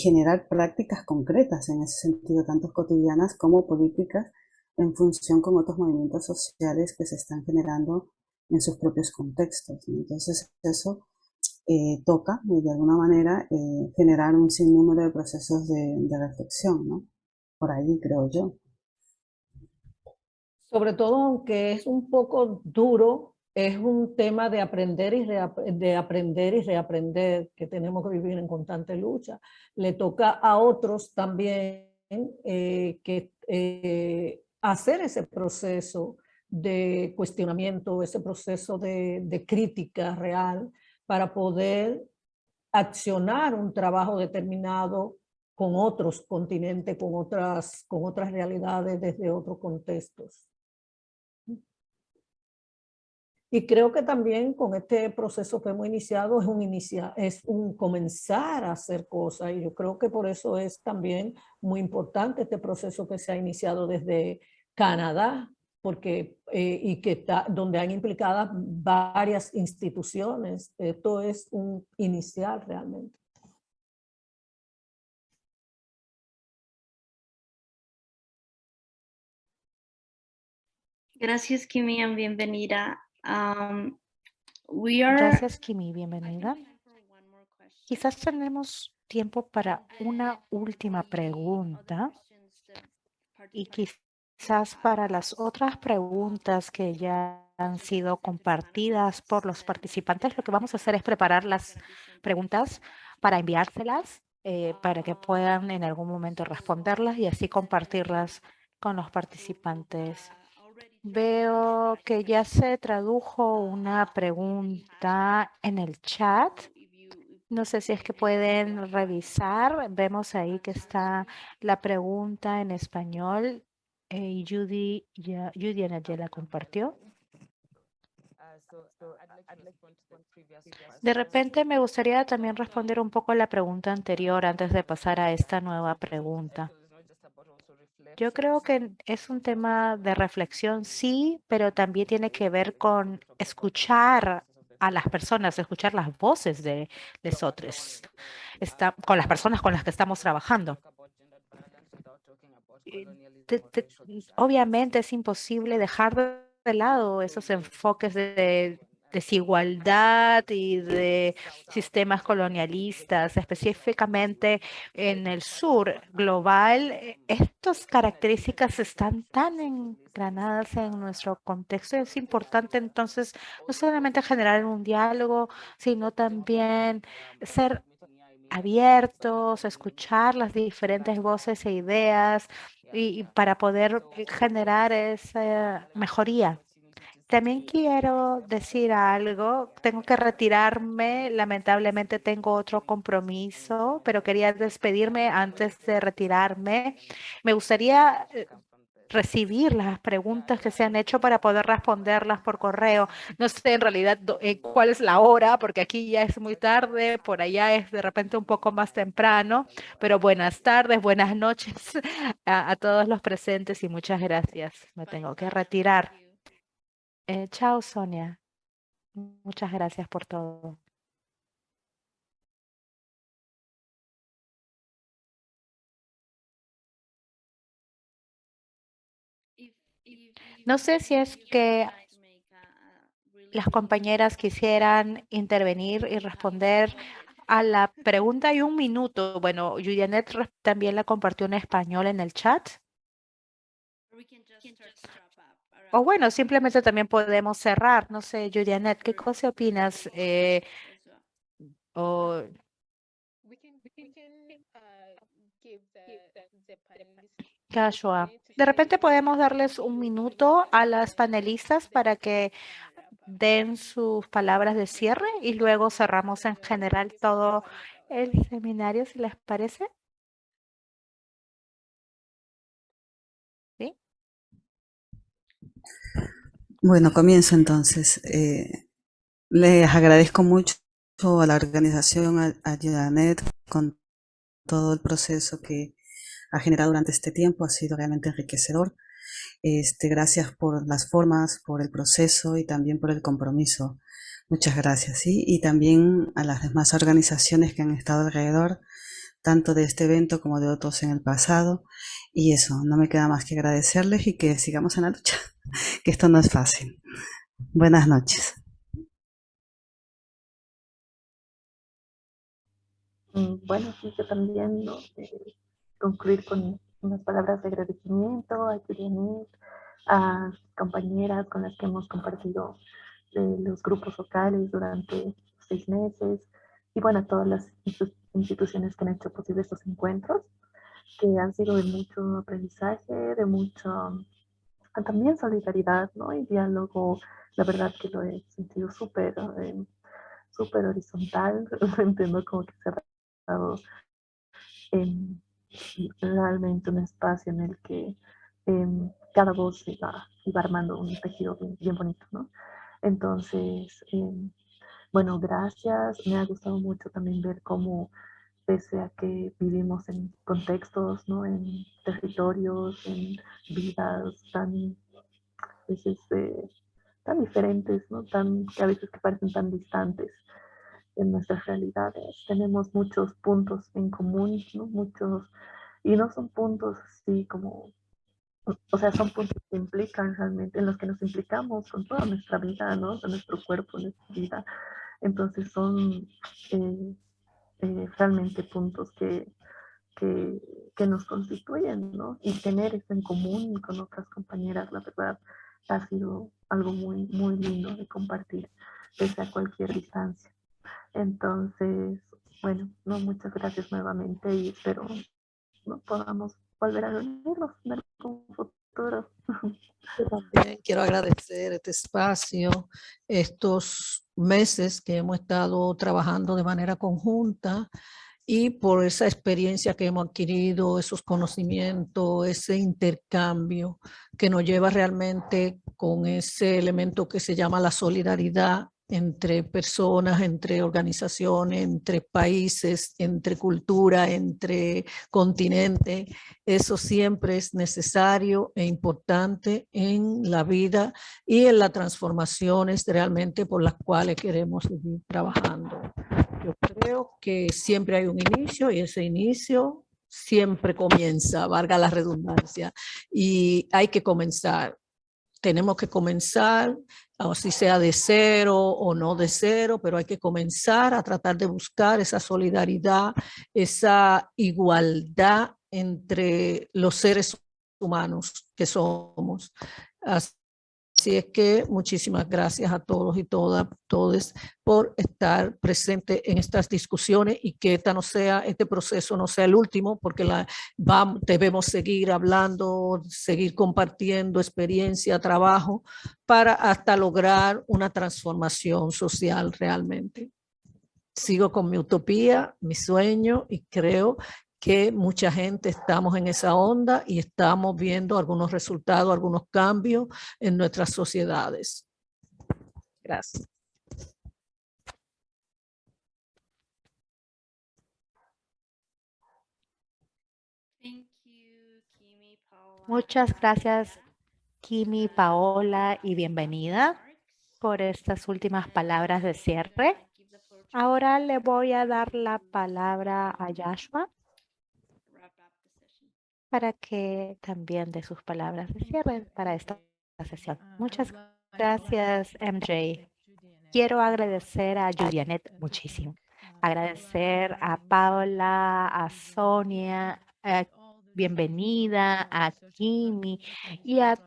generar prácticas concretas en ese sentido, tanto cotidianas como políticas, en función con otros movimientos sociales que se están generando en sus propios contextos, ¿no? Entonces eso toca de alguna manera generar un sinnúmero de procesos de reflexión, ¿no? por ahí, creo yo. Sobre todo, aunque es un poco duro, es un tema de aprender y reaprender, que tenemos que vivir en constante lucha. Le toca a otros también hacer ese proceso de cuestionamiento, ese proceso de crítica real para poder accionar un trabajo determinado con otros continentes, con otras realidades desde otros contextos. Y creo que también con este proceso que hemos iniciado es un comenzar a hacer cosas, y yo creo que por eso es también muy importante este proceso que se ha iniciado desde Canadá, porque donde han implicadas varias instituciones. Esto es un inicial realmente. Gracias, Kimi, y bienvenida. Gracias, Kimi, bienvenida. Quizás tenemos tiempo para una última pregunta y quizás para las otras preguntas que ya han sido compartidas por los participantes. Lo que vamos a hacer es preparar las preguntas para enviárselas para que puedan en algún momento responderlas y así compartirlas con los participantes. Veo que ya se tradujo una pregunta en el chat. No sé si es que pueden revisar. Vemos ahí que está la pregunta en español. Judy Anet ya la compartió. De repente me gustaría también responder un poco a la pregunta anterior antes de pasar a esta nueva pregunta. Yo creo que es un tema de reflexión, sí, pero también tiene que ver con escuchar a las personas, escuchar las voces de otros, con las personas con las que estamos trabajando. Obviamente es imposible dejar de lado esos enfoques de desigualdad y de sistemas colonialistas, específicamente en el sur global. Estas características están tan engranadas en nuestro contexto. Es importante entonces no solamente generar un diálogo, sino también ser abiertos, escuchar las diferentes voces e ideas y para poder generar esa mejoría. También quiero decir algo, tengo que retirarme, lamentablemente tengo otro compromiso, pero quería despedirme antes de retirarme. Me gustaría recibir las preguntas que se han hecho para poder responderlas por correo. No sé en realidad cuál es la hora, porque aquí ya es muy tarde, por allá es de repente un poco más temprano, pero buenas tardes, buenas noches a todos los presentes y muchas gracias. Me tengo que retirar. Chao, Sonia. Muchas gracias por todo. No sé si es que las compañeras quisieran intervenir y responder a la pregunta. Hay un minuto. Bueno, Julianet también la compartió en español en el chat. O bueno, simplemente también podemos cerrar. No sé, Julianet, ¿qué cosa opinas? O Joshua, de repente podemos darles un minuto a las panelistas para que den sus palabras de cierre y luego cerramos en general todo el seminario, si les parece. ¿Sí? Bueno, comienzo entonces. Les agradezco mucho a la organización, a Janet, con todo el proceso que ha generado durante este tiempo. Ha sido realmente enriquecedor. Gracias por las formas, por el proceso y también por el compromiso. Muchas gracias. ¿Sí? Y también a las demás organizaciones que han estado alrededor, tanto de este evento como de otros en el pasado. Y eso, no me queda más que agradecerles y que sigamos en la lucha, que esto no es fácil. Buenas noches. Bueno, sí, yo también concluir con unas palabras de agradecimiento a Julianet, a compañeras con las que hemos compartido los grupos locales durante 6 meses y bueno, a todas las instituciones que han hecho posible estos encuentros, que han sido de mucho aprendizaje, de mucho también solidaridad, ¿no? Y diálogo. La verdad que lo he sentido súper horizontal. Entiendo como que se ha dado realmente un espacio en el que cada voz iba armando un tejido bien bonito, ¿no? Entonces, bueno, gracias. Me ha gustado mucho también ver cómo, pese a que vivimos en contextos, ¿no? En territorios, en vidas tan, veces, tan diferentes, ¿no? Que a veces que parecen tan distantes en nuestras realidades. Tenemos muchos puntos en común, ¿no? Muchos, y no son puntos así como, o sea, son puntos que implican realmente, en los que nos implicamos con toda nuestra vida, ¿no? Con nuestro cuerpo, nuestra vida. Entonces son realmente puntos que nos constituyen, ¿no? Y tener eso en común con otras compañeras, la verdad, ha sido algo muy lindo de compartir pese a cualquier distancia. Entonces, bueno, no, muchas gracias nuevamente y espero no podamos volver a reunirnos en algún futuro. Yo también quiero agradecer este espacio, estos meses que hemos estado trabajando de manera conjunta y por esa experiencia que hemos adquirido, esos conocimientos, ese intercambio que nos lleva realmente con ese elemento que se llama la solidaridad entre personas, entre organizaciones, entre países, entre cultura, entre continentes. Eso siempre es necesario e importante en la vida y en las transformaciones realmente por las cuales queremos seguir trabajando. Yo creo que siempre hay un inicio y ese inicio siempre comienza, valga la redundancia, y hay que comenzar. Tenemos que comenzar, o si sea de cero o no de cero, pero hay que comenzar a tratar de buscar esa solidaridad, esa igualdad entre los seres humanos que somos. Así es que muchísimas gracias a todos y todos por estar presentes en estas discusiones y que este proceso no sea el último, porque debemos seguir hablando, seguir compartiendo experiencia, trabajo, para hasta lograr una transformación social realmente. Sigo con mi utopía, mi sueño y creo que mucha gente estamos en esa onda y estamos viendo algunos resultados, algunos cambios en nuestras sociedades. Gracias. Muchas gracias, Kimi, Paola, y bienvenida por estas últimas palabras de cierre. Ahora le voy a dar la palabra a Joshua para que también dé sus palabras de cierre para esta sesión. Muchas gracias, MJ. Quiero agradecer a Julianet muchísimo. Agradecer a Paola, a Sonia, bienvenida, a Kimi y a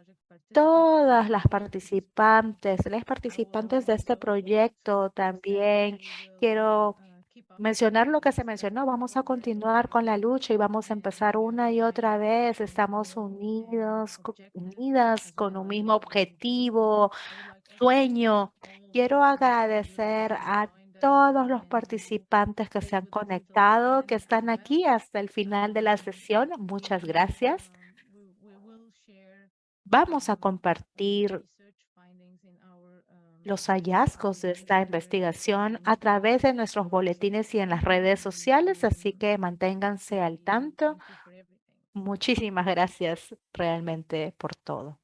todas las participantes de este proyecto también. Quiero mencionar lo que se mencionó. Vamos a continuar con la lucha y vamos a empezar una y otra vez. Estamos unidas con un mismo objetivo, sueño. Quiero agradecer a todos los participantes que se han conectado, que están aquí hasta el final de la sesión. Muchas gracias. Vamos a compartir los hallazgos de esta investigación a través de nuestros boletines y en las redes sociales, así que manténganse al tanto. Muchísimas gracias realmente por todo.